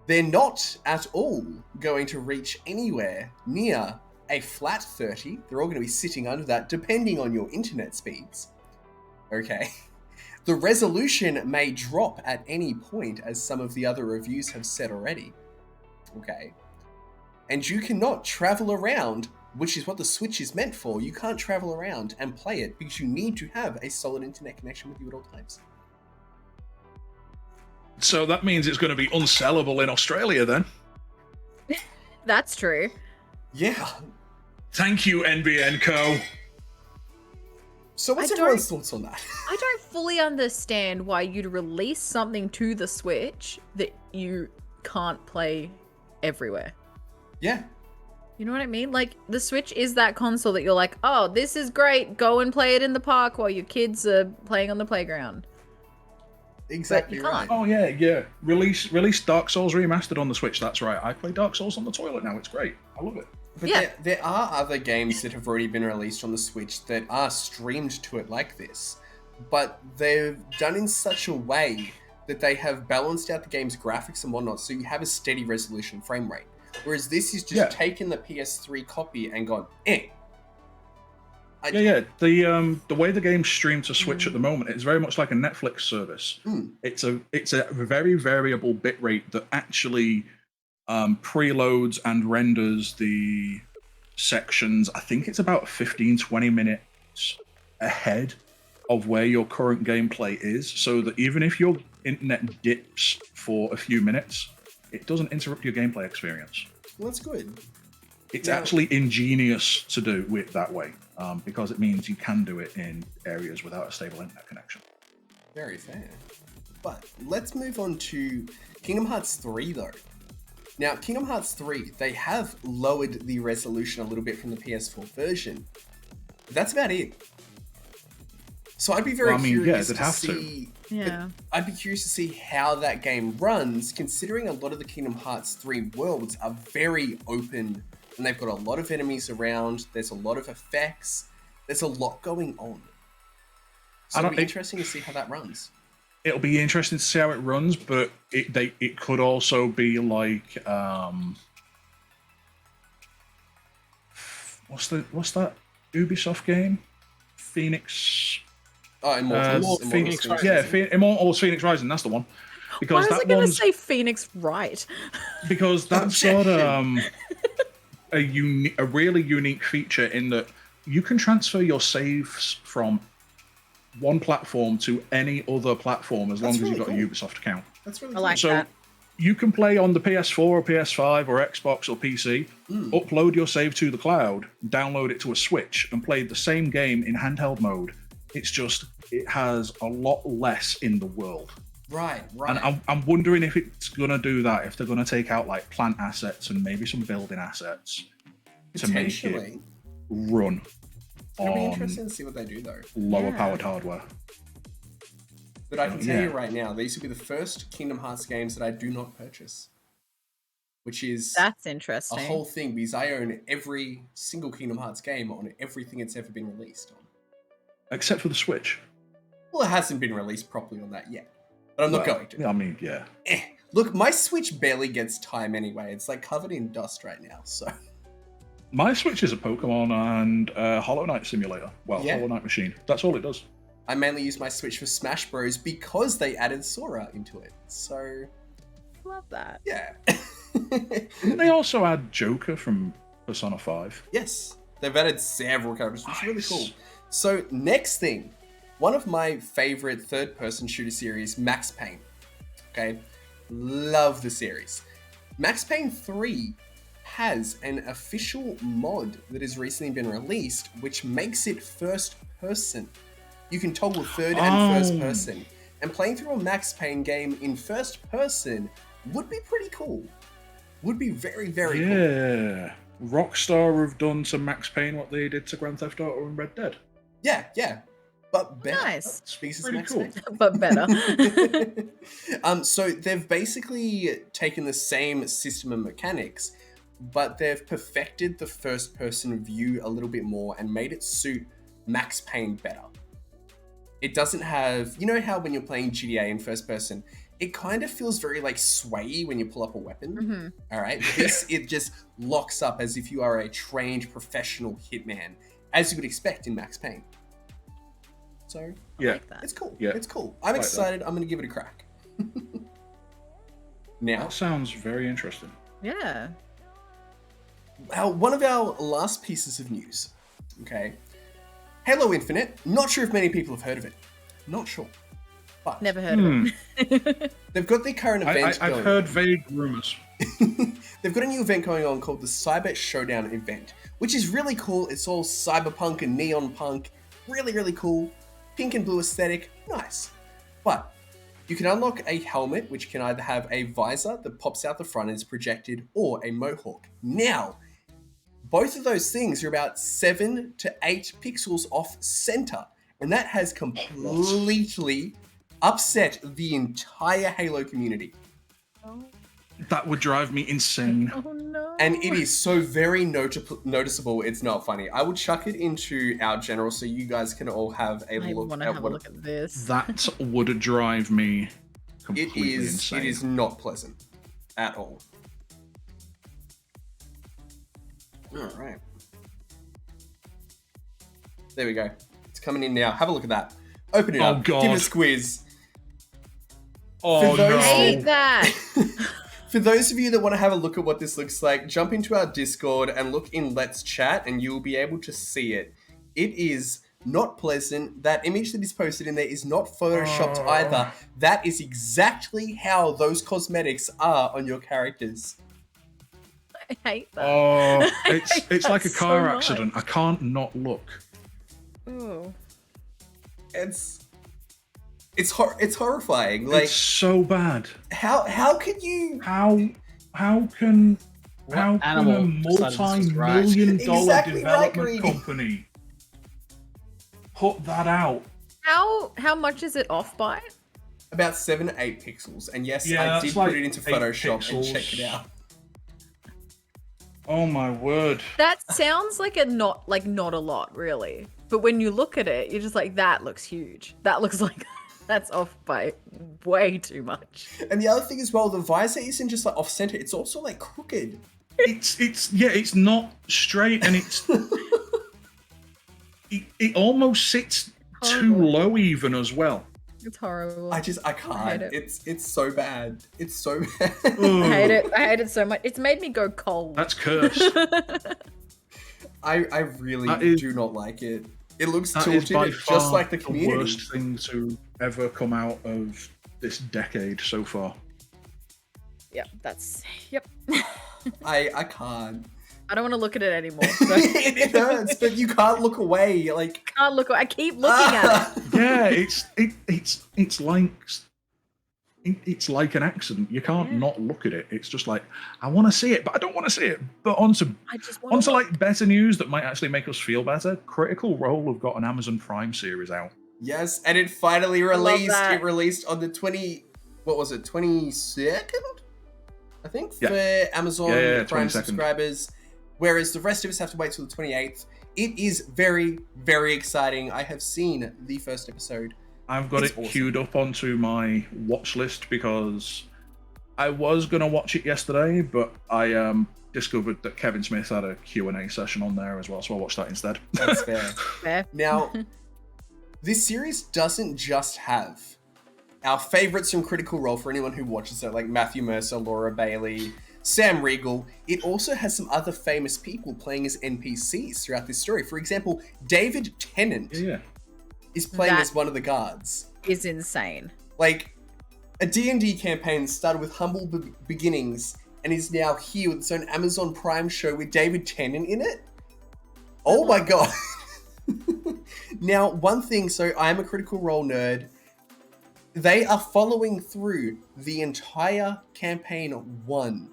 They're not at all going to reach anywhere near a flat 30. They're all going to be sitting under that, depending on your internet speeds. Okay. The resolution may drop at any point, as some of the other reviews have said already. Okay. And you cannot travel around, which is what the Switch is meant for. You can't travel around and play it because you need to have a solid internet connection with you at all times. So that means it's going to be unsellable in Australia then. That's true. Yeah. Thank you, NBN Co. So what's I everyone's thoughts on that? I don't fully understand why you'd release something to the Switch that you can't play everywhere. Yeah. You know what I mean? Like, the Switch is that console that you're like, oh, this is great. Go and play it in the park while your kids are playing on the playground. Exactly you right. can't. Oh yeah. Release Dark Souls remastered on the Switch. That's right. I play Dark Souls on the toilet now. It's great. I love it. But Yeah. there are other games that have already been released on the Switch that are streamed to it like this. But they're done in such a way that they have balanced out the game's graphics and whatnot, so you have a steady resolution frame rate. Whereas this is just taken the PS3 copy and gone, Yeah. The way the game's streamed to Switch at the moment, it's very much like a Netflix service. It's a very variable bitrate that actually preloads and renders the sections. I think it's about 15-20 minutes ahead of where your current gameplay is, so that even if your internet dips for a few minutes, it doesn't interrupt your gameplay experience. Well, that's good. It's actually ingenious to do it that way, because it means you can do it in areas without a stable internet connection. Very fair. But let's move on to Kingdom Hearts 3, though. Now, Kingdom Hearts 3, they have lowered the resolution a little bit from the PS4 version. But that's about it. So I'd be very curious to see. Yeah. I'd be curious to see how that game runs, considering a lot of the Kingdom Hearts 3 worlds are very open, and they've got a lot of enemies around. There's a lot of effects. There's a lot going on. So it'll be interesting to see how that runs. It'll be interesting to see how it runs, but it could also be like what's that Ubisoft game? Phoenix. Oh, Immortals. Phoenix Rising. Yeah, Immortals Phoenix Rising. That's the one. Because Why was I going to say Phoenix Wright? Because that's got a really unique feature in that you can transfer your saves from one platform to any other platform as long as you've got a Ubisoft account. That's really I cool. like So that. you can play on the PS4 or PS5 or Xbox or PC, upload your save to the cloud, download it to a Switch, and play the same game in handheld mode. It's just, it has a lot less in the world. Right. And I'm wondering if it's going to do that, if they're going to take out like plant assets and maybe some building assets to make it run It'll be on interesting to see what they do, though. lower powered hardware. But I can tell you right now, these will be the first Kingdom Hearts games that I do not purchase. Which is That's interesting. a whole thing, because I own every single Kingdom Hearts game on everything it's ever been released on. Except for the Switch. Well, it hasn't been released properly on that yet. But I'm not going to. I mean, yeah. Look, my Switch barely gets time anyway. It's like covered in dust right now, so... My Switch is a Pokemon and Hollow Knight simulator. Well, Hollow Knight machine. That's all it does. I mainly use my Switch for Smash Bros. Because they added Sora into it. So, Love that. yeah. Didn't they also add Joker from Persona 5? Yes. They've added several characters, which is really cool. So, next thing. One of my favorite third-person shooter series, Max Payne. Okay? Love the series. Max Payne 3 has an official mod that has recently been released, which makes it first person. You can toggle third and first person. And playing through a Max Payne game in first person would be pretty cool. Would be very, very cool. Yeah. Rockstar have done to Max Payne what they did to Grand Theft Auto and Red Dead. Yeah. But better. Nice. Because it's Pretty Max cool. Payne. But better. So they've basically taken the same system and mechanics, but they've perfected the first-person view a little bit more and made it suit Max Payne better. It doesn't have, you know how when you're playing GTA in first person, it kind of feels very like swayy when you pull up a weapon. All right, it just locks up as if you are a trained professional hitman, as you would expect in Max Payne. So Yeah, like that. it's cool. Yeah. It's cool. I'm excited. I'm going to give it a crack. Now, that sounds very interesting. Yeah. one of our last pieces of news. Okay, Halo Infinite. Not sure if many people have heard of it. Not sure. But Never heard of it. they've got their current event going. I've heard vague rumors. They've got a new event going on called the Cyber Showdown event, which is really cool. It's all cyberpunk and neon punk. Really, really cool. Pink and blue aesthetic. Nice. But you can unlock a helmet, which can either have a visor that pops out the front and is projected, or a mohawk. Now, both of those things are about 7 to 8 pixels off center, and that has completely upset the entire Halo community. That would drive me insane. Oh no. And it is so very noticeable, it's not funny. I will chuck it into our general so you guys can all have a I look want to at have a what look at this. That would drive me it completely is. insane. It is not pleasant at all. All right. There we go. It's coming in now. Have a look at that. Open it up. God. Give it a squeeze. Oh For those- no! I hate that. For those of you that want to have a look at what this looks like, jump into our Discord and look in Let's Chat and you'll be able to see it. It is not pleasant. That image that is posted in there is not photoshopped either. That is exactly how those cosmetics are on your characters. I hate that. Oh, I it's hate like a that car so much. accident. I can't not look. Ooh. It's horrifying. Like It's so bad. how can you How can What how can animal a decided this was right? multi-million dollar Exactly right, development Greenie. company put that out? How much is it off by? about 7 to 8 pixels? And yes, Yeah, I that's did like put it into 8 Photoshop and pixels. check it out. Oh my word! That sounds like not a lot, really. But when you look at it, you're just like, that looks huge. That looks like that's off by way too much. And the other thing as well, the visor isn't just like off center; it's also like crooked. It's not straight, and it almost sits too Horrible. low even as well. It's horrible. I hate can't. it. It's so bad. It's so bad. I hate it. I hate it so much. It's made me go cold. That's cursed. I really That is- do not like it. It looks That is tilted, by just far like the community. worst thing to ever come out of this decade so far. Yep, that's yep. I can't. I don't want to look at it anymore. So It hurts, but you can't look away. Like can't look. I keep looking at it. Yeah, it's like an accident. You can't Yeah. not look at it. It's just like, I want to see it, but I don't want to see it. But onto I just want to. like better news that might actually make us feel better. Critical Role have got an Amazon Prime series out. yes, and it finally love released. that. It released on the 22nd, I think, Yeah. for Amazon Yeah, Prime 22nd. subscribers. Whereas the rest of us have to wait till the 28th. It is very, very exciting. I have seen the first episode. I've got It's it awesome. queued up onto my watch list because I was going to watch it yesterday, but I discovered that Kevin Smith had a Q&A session on there as well, so I watched that instead. That's fair. Fair. Now, this series doesn't just have our favorites from Critical Role for anyone who watches it, like Matthew Mercer, Laura Bailey, Sam Riegel. It also has some other famous people playing as NPCs throughout this story. For example, David Tennant Yeah. is playing That- as one of the guards. Is insane. Like, a D&D campaign started with humble beginnings and is now here with its own Amazon Prime show with David Tennant in it. Oh my god. Now, one thing, so I am a Critical Role nerd. They are following through the entire campaign 1,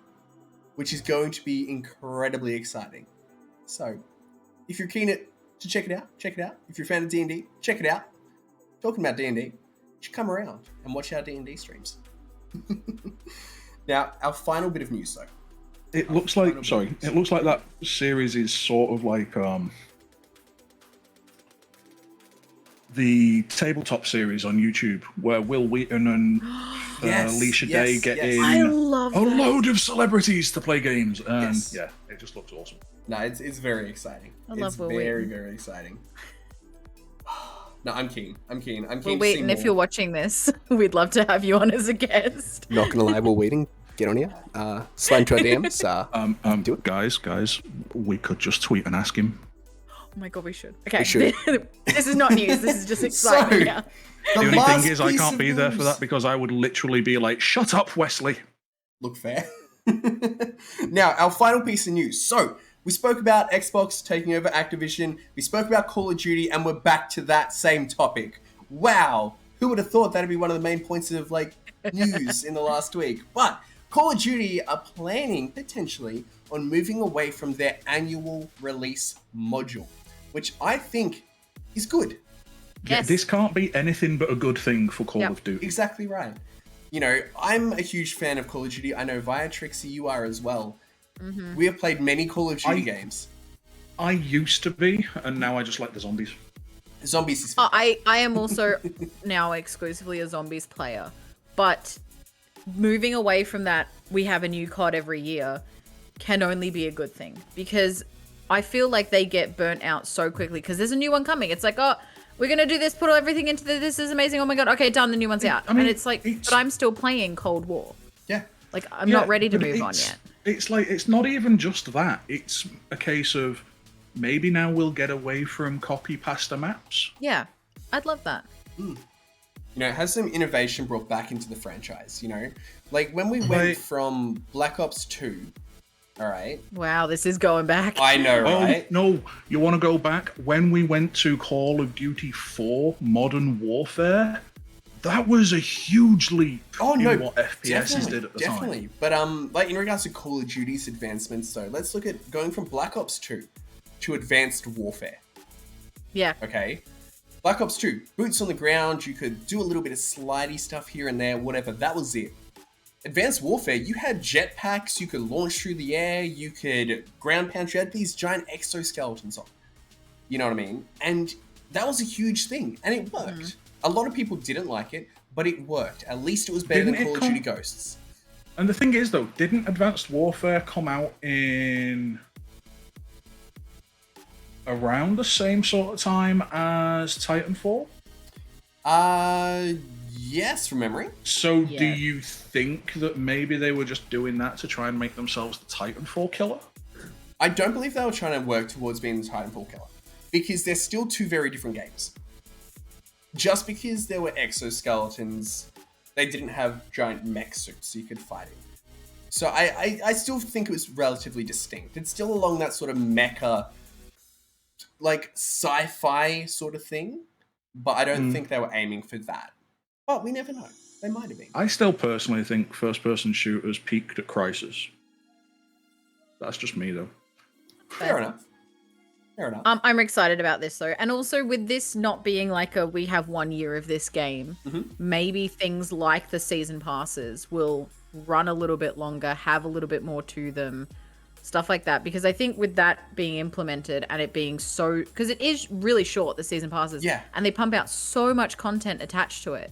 which is going to be incredibly exciting. So, if you're keen to check it out, check it out. If you're a fan of D&D, check it out. Talking about D&D, you should come around and watch our D&D streams. Now, our final bit of news, though. It looks like that series is sort of like the tabletop series on YouTube, where Will Wheaton and Alicia Day get in I love a that. load of celebrities to play games, and yeah, it just looks awesome. No, it's very exciting. I love it's Will very, Wheaton. very exciting. No, I'm keen. I'm keen. Well, Wheaton, if you're watching this, we'd love to have you on as a guest. Not gonna lie, Will Wheating, get on here. Slide into our DMs. Do it. Guys, we could just tweet and ask him. Oh my god, we should. Okay, We should. This is not news. This is just exciting. So, The only thing is, I can't be there for that because I would literally be like, "Shut up, Wesley." Look fair. Now, our final piece of news. So, we spoke about Xbox taking over Activision. We spoke about Call of Duty, and we're back to that same topic. Wow, who would have thought that'd be one of the main points of news in the last week? But Call of Duty are planning potentially on moving away from their annual release module, which I think is good. Yeah, Yes. this can't be anything but a good thing for Call of Duty. Exactly right. You know, I'm a huge fan of Call of Duty. I know Viatrixie, you are as well. Mm-hmm. We have played many Call of Duty games. I used to be, and now I just like the zombies. Zombies is I am also now exclusively a zombies player, but moving away from that, we have a new COD every year, can only be a good thing, because I feel like they get burnt out so quickly because there's a new one coming. It's like, oh, we're gonna do this, put everything into this is amazing. Oh my god, okay, done. The new one's out, I mean, and it's like, but I'm still playing Cold War. Yeah. Like I'm not ready to but move on yet. It's like, it's not even just that. It's a case of maybe now we'll get away from copy pasta maps. Yeah, I'd love that. You know, it has some innovation brought back into the franchise, you know? Like when we went Right. from Black Ops 2, all right? Wow, this is going back. I know, right? Oh, no, you want to go back? When we went to Call of Duty 4 Modern Warfare, that was a huge leap in what FPSs did at the definitely. time. But like in regards to Call of Duty's advancements, though, let's look at going from Black Ops 2 to Advanced Warfare. Yeah. Okay. Black Ops 2, boots on the ground, you could do a little bit of slidey stuff here and there, whatever, that was it. Advanced Warfare, you had jetpacks, you could launch through the air, you could ground pound, you had these giant exoskeletons on. You know what I mean? And that was a huge thing, and it worked. Mm-hmm. A lot of people didn't like it, but it worked. At least it was better than Call of Duty Ghosts. And the thing is, though, didn't Advanced Warfare come out in around the same sort of time as Titanfall? Yes, from memory. So do Yeah. you think that maybe they were just doing that to try and make themselves the Titanfall killer? I don't believe they were trying to work towards being the Titanfall killer, because they're still two very different games. Just because there were exoskeletons, they didn't have giant mech suits you could fight in. So I still think it was relatively distinct. It's still along that sort of mecha, like sci-fi sort of thing, but I don't think they were aiming for that. But we never know. They might have been. I still personally think first-person shooters peaked at Crysis. That's just me, though. Fair enough. Fair enough. I'm excited about this though, and also with this not being like a we have 1 year of this game, maybe things like the season passes will run a little bit longer, have a little bit more to them, stuff like that. Because I think with that being implemented and it being so, because it is really short, the season passes, and they pump out so much content attached to it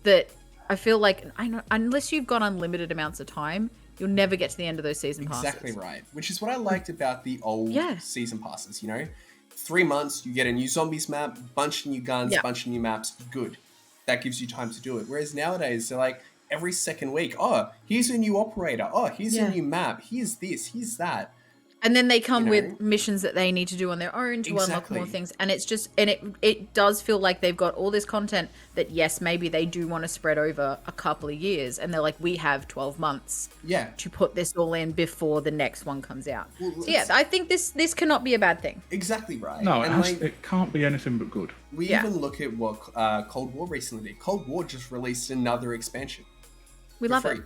that I feel like unless you've got unlimited amounts of time, you'll never get to the end of those season passes. Exactly right. Which is what I liked about the old season passes, you know? 3 months, you get a new zombies map, bunch of new guns, bunch of new maps, good. That gives you time to do it. Whereas nowadays, they're like, every second week, oh, here's a new operator, oh, here's a new map, here's this, here's that. And then they come with missions that they need to do on their own to unlock more things. And it's just, and it does feel like they've got all this content that, yes, maybe they do want to spread over a couple of years. And they're like, we have 12 months to put this all in before the next one comes out. Well, so yeah, I think this cannot be a bad thing. Exactly right. No, it can't be anything but good. We even look at what Cold War recently did. Cold War just released another expansion. We love it.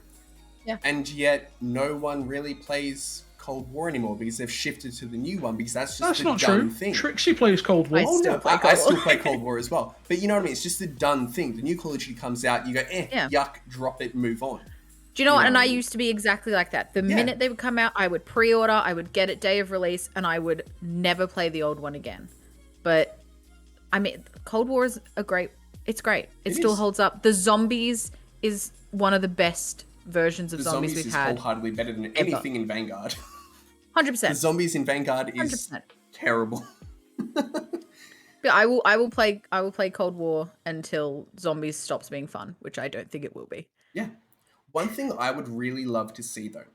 Yeah. And yet no one really plays Cold War anymore because they've shifted to the new one because that's just the done thing. Trixie plays Cold War. I still play Cold War as well. But you know what I mean? It's just the done thing. The new Call of Duty comes out, you go, yuck, drop it, move on. Do you know what? And know. I used to be exactly like that. The Yeah. minute they would come out, I would pre-order, I would get it day of release, and I would never play the old one again. But I mean, Cold War is it's great. It still holds up. The Zombies is one of the best versions of zombies we've had. Wholeheartedly better than anything in Vanguard. 100%. The zombies in Vanguard is 100%. terrible. But I will play Cold War until Zombies stops being fun, which I don't think it will be. Yeah. One thing I would really love to see, though,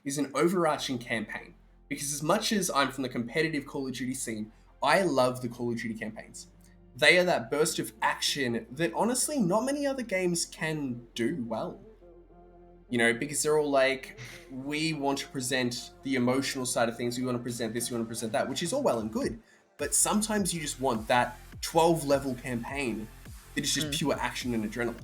is an overarching campaign. Because as much as I'm from the competitive Call of Duty scene, I love the Call of Duty campaigns. They are that burst of action that honestly not many other games can do well. You know, because they're all like, we want to present the emotional side of things, we want to present this, we want to present that, which is all well and good. But sometimes you just want that 12-level campaign that is just pure action and adrenaline.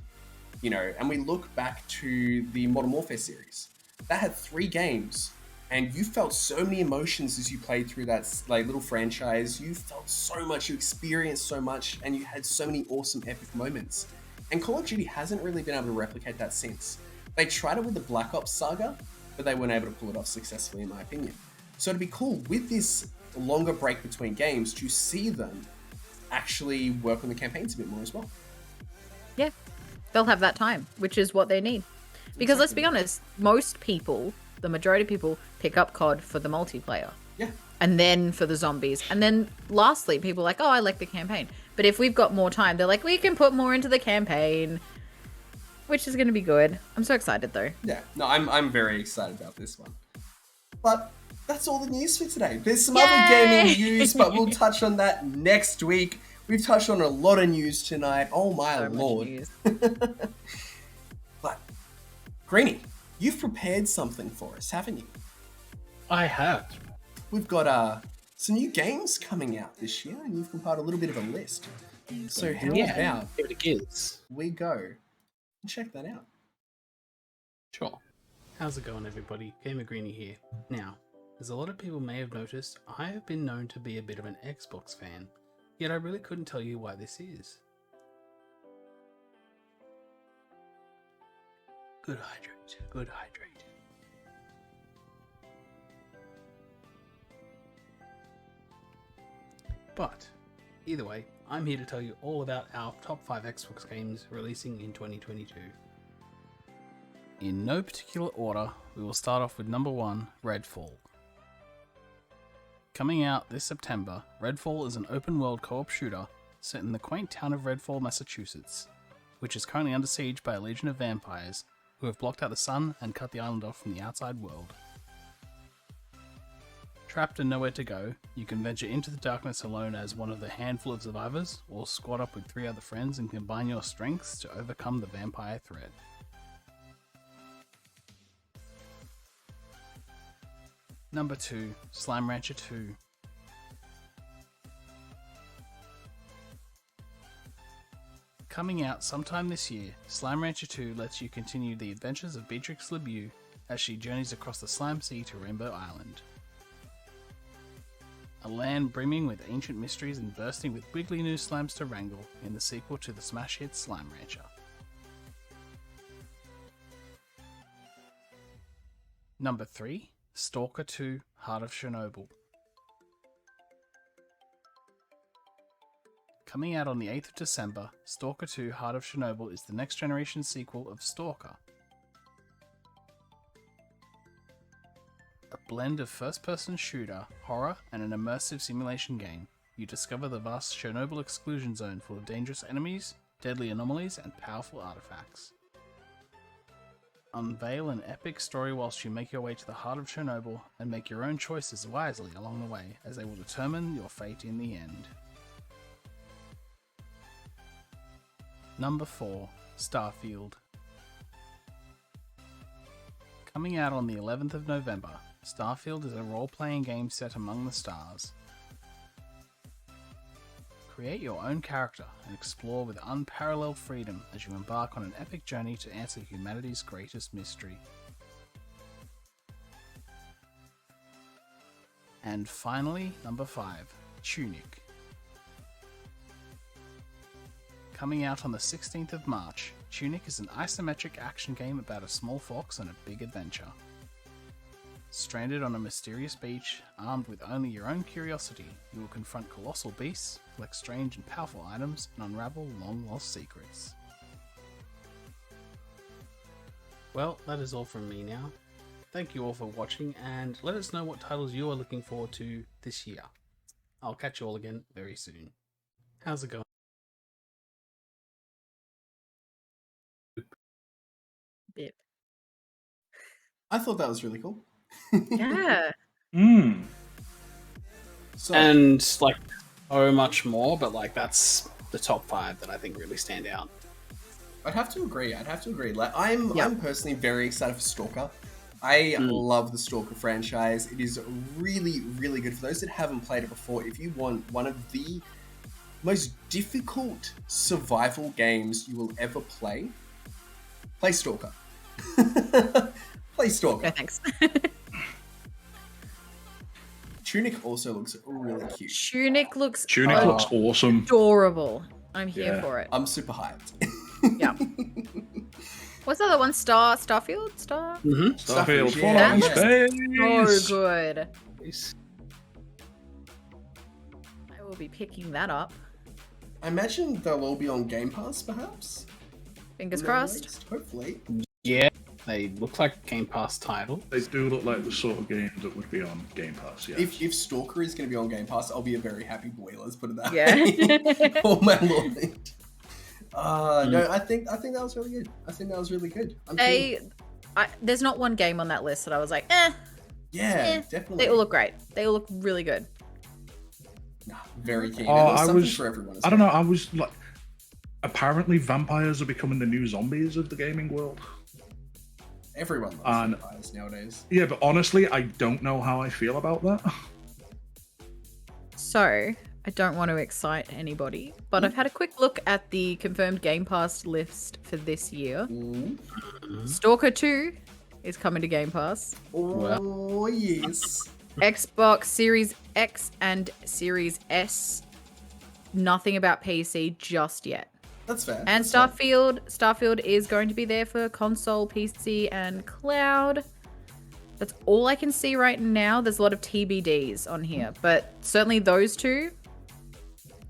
You know, and we look back to the Modern Warfare series. That had 3 games, and you felt so many emotions as you played through that like little franchise. You felt so much, you experienced so much, and you had so many awesome epic moments. And Call of Duty hasn't really been able to replicate that since. They tried it with the Black Ops saga, but they weren't able to pull it off successfully, in my opinion. So it'd be cool with this longer break between games to see them actually work on the campaigns a bit more as well. Yeah. They'll have that time, which is what they need. Because let's be honest, most people, the majority of people, pick up COD for the multiplayer. Yeah. And then for the zombies. And then lastly, people are like, oh, I like the campaign. But if we've got more time, they're like, we can put more into the campaign. Which is going to be good. I'm so excited, though. Yeah. No, I'm very excited about this one. But that's all the news for today. There's some other gaming news, but we'll touch on that next week. We've touched on a lot of news tonight. Oh my So lord. much news. But, Greenie, you've prepared something for us, haven't you? I have. We've got some new games coming out this year, and you've compiled a little bit of a list. So how about Here it is. we go and check that out? Sure. How's it going, everybody? GamerGreenie here. Now, as a lot of people may have noticed, I have been known to be a bit of an Xbox fan, yet I really couldn't tell you why this is. Good hydrate, good hydrate. But, either way, I'm here to tell you all about our top 5 Xbox games releasing in 2022. In no particular order, we will start off with number 1, Redfall. Coming out this September, Redfall is an open-world co-op shooter set in the quaint town of Redfall, Massachusetts, which is currently under siege by a legion of vampires who have blocked out the sun and cut the island off from the outside world. Trapped and nowhere to go, you can venture into the darkness alone as one of the handful of survivors, or squad up with 3 other friends and combine your strengths to overcome the vampire threat. Number 2, Slime Rancher 2. Coming out sometime this year, Slime Rancher 2 lets you continue the adventures of Viatrixie LeBeau as she journeys across the Slime Sea to Rainbow Island. A land brimming with ancient mysteries and bursting with wiggly new slimes to wrangle in the sequel to the smash hit Slime Rancher. Number 3, Stalker 2, Heart of Chernobyl. Coming out on the 8th of December, Stalker 2, Heart of Chernobyl is the next generation sequel of Stalker. A blend of first-person shooter, horror, and an immersive simulation game, you discover the vast Chernobyl exclusion zone full of dangerous enemies, deadly anomalies, and powerful artifacts. Unveil an epic story whilst you make your way to the heart of Chernobyl, and make your own choices wisely along the way, as they will determine your fate in the end. Number 4, Starfield. Coming out on the 11th of November, Starfield is a role-playing game set among the stars. Create your own character and explore with unparalleled freedom as you embark on an epic journey to answer humanity's greatest mystery. And finally, number 5, Tunic. Coming out on the 16th of March, Tunic is an isometric action game about a small fox on a big adventure. Stranded on a mysterious beach, armed with only your own curiosity, you will confront colossal beasts, collect strange and powerful items, and unravel long-lost secrets. Well, that is all from me now. Thank you all for watching, and let us know what titles you are looking forward to this year. I'll catch you all again very soon. How's it going? Bip. I thought that was really cool. Yeah. So, And like so much more, but like that's the top 5 that I think really stand out. I'd have to agree. Like, I'm personally very excited for Stalker. I love the Stalker franchise. It is really, really good. For those that haven't played it before, if you want one of the most difficult survival games you will ever play, play Stalker. Play Stalker. No thanks. Tunic also looks really cute. Tunic looks awesome. adorable. I'm here for it. I'm super hyped. Yeah. What's the other one? Starfield? Starfield Yeah. from space. So good. Nice. I will be picking that up. I imagine they'll all be on Game Pass, perhaps? Fingers No crossed. waste, hopefully. Yeah, they look like Game Pass title. They do look like the sort of game that would be on Game Pass, yeah. If Stalker is going to be on Game Pass, I'll be a very happy boy. Let's put it that Yeah. way. Oh my lord. No, I think that was really good. I think that was really good. There's not one game on that list that I was like, Yeah, definitely. They all look great. They all look really good. Nah, very keen. I was for everyone. I don't know. I was like, apparently vampires are becoming the new zombies of the gaming world. Everyone loves vampires nowadays. Yeah, but honestly, I don't know how I feel about that. So, I don't want to excite anybody, but I've had a quick look at the confirmed Game Pass list for this year. Stalker 2 is coming to Game Pass. Oh, yes. Xbox Series X and Series S. Nothing about PC just yet. That's fair. And Starfield is going to be there for console, PC, and cloud. That's all I can see right now. There's a lot of TBDs on here, but certainly those two.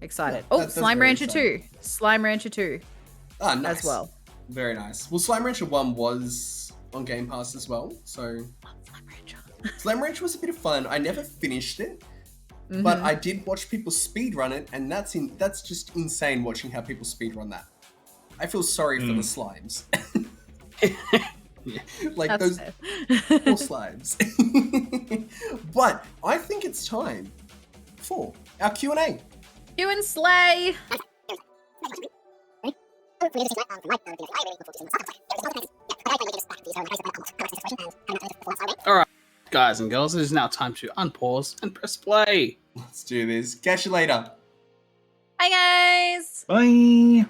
Excited. Yeah, Slime very Rancher exciting. 2. Slime Rancher 2 Nice. as well. Very nice. Well, Slime Rancher 1 was on Game Pass as well, so... Slime Rancher. Slime Rancher was a bit of fun. I never finished it, but I did watch people speedrun it, and that's just insane watching how people speedrun that. I feel sorry for the slimes. Like That's those poor slimes. But I think it's time for our Q&A. You and Slay. Alright, guys and girls, it is now time to unpause and press play. Let's do this. Catch you later. Hi, guys. Bye.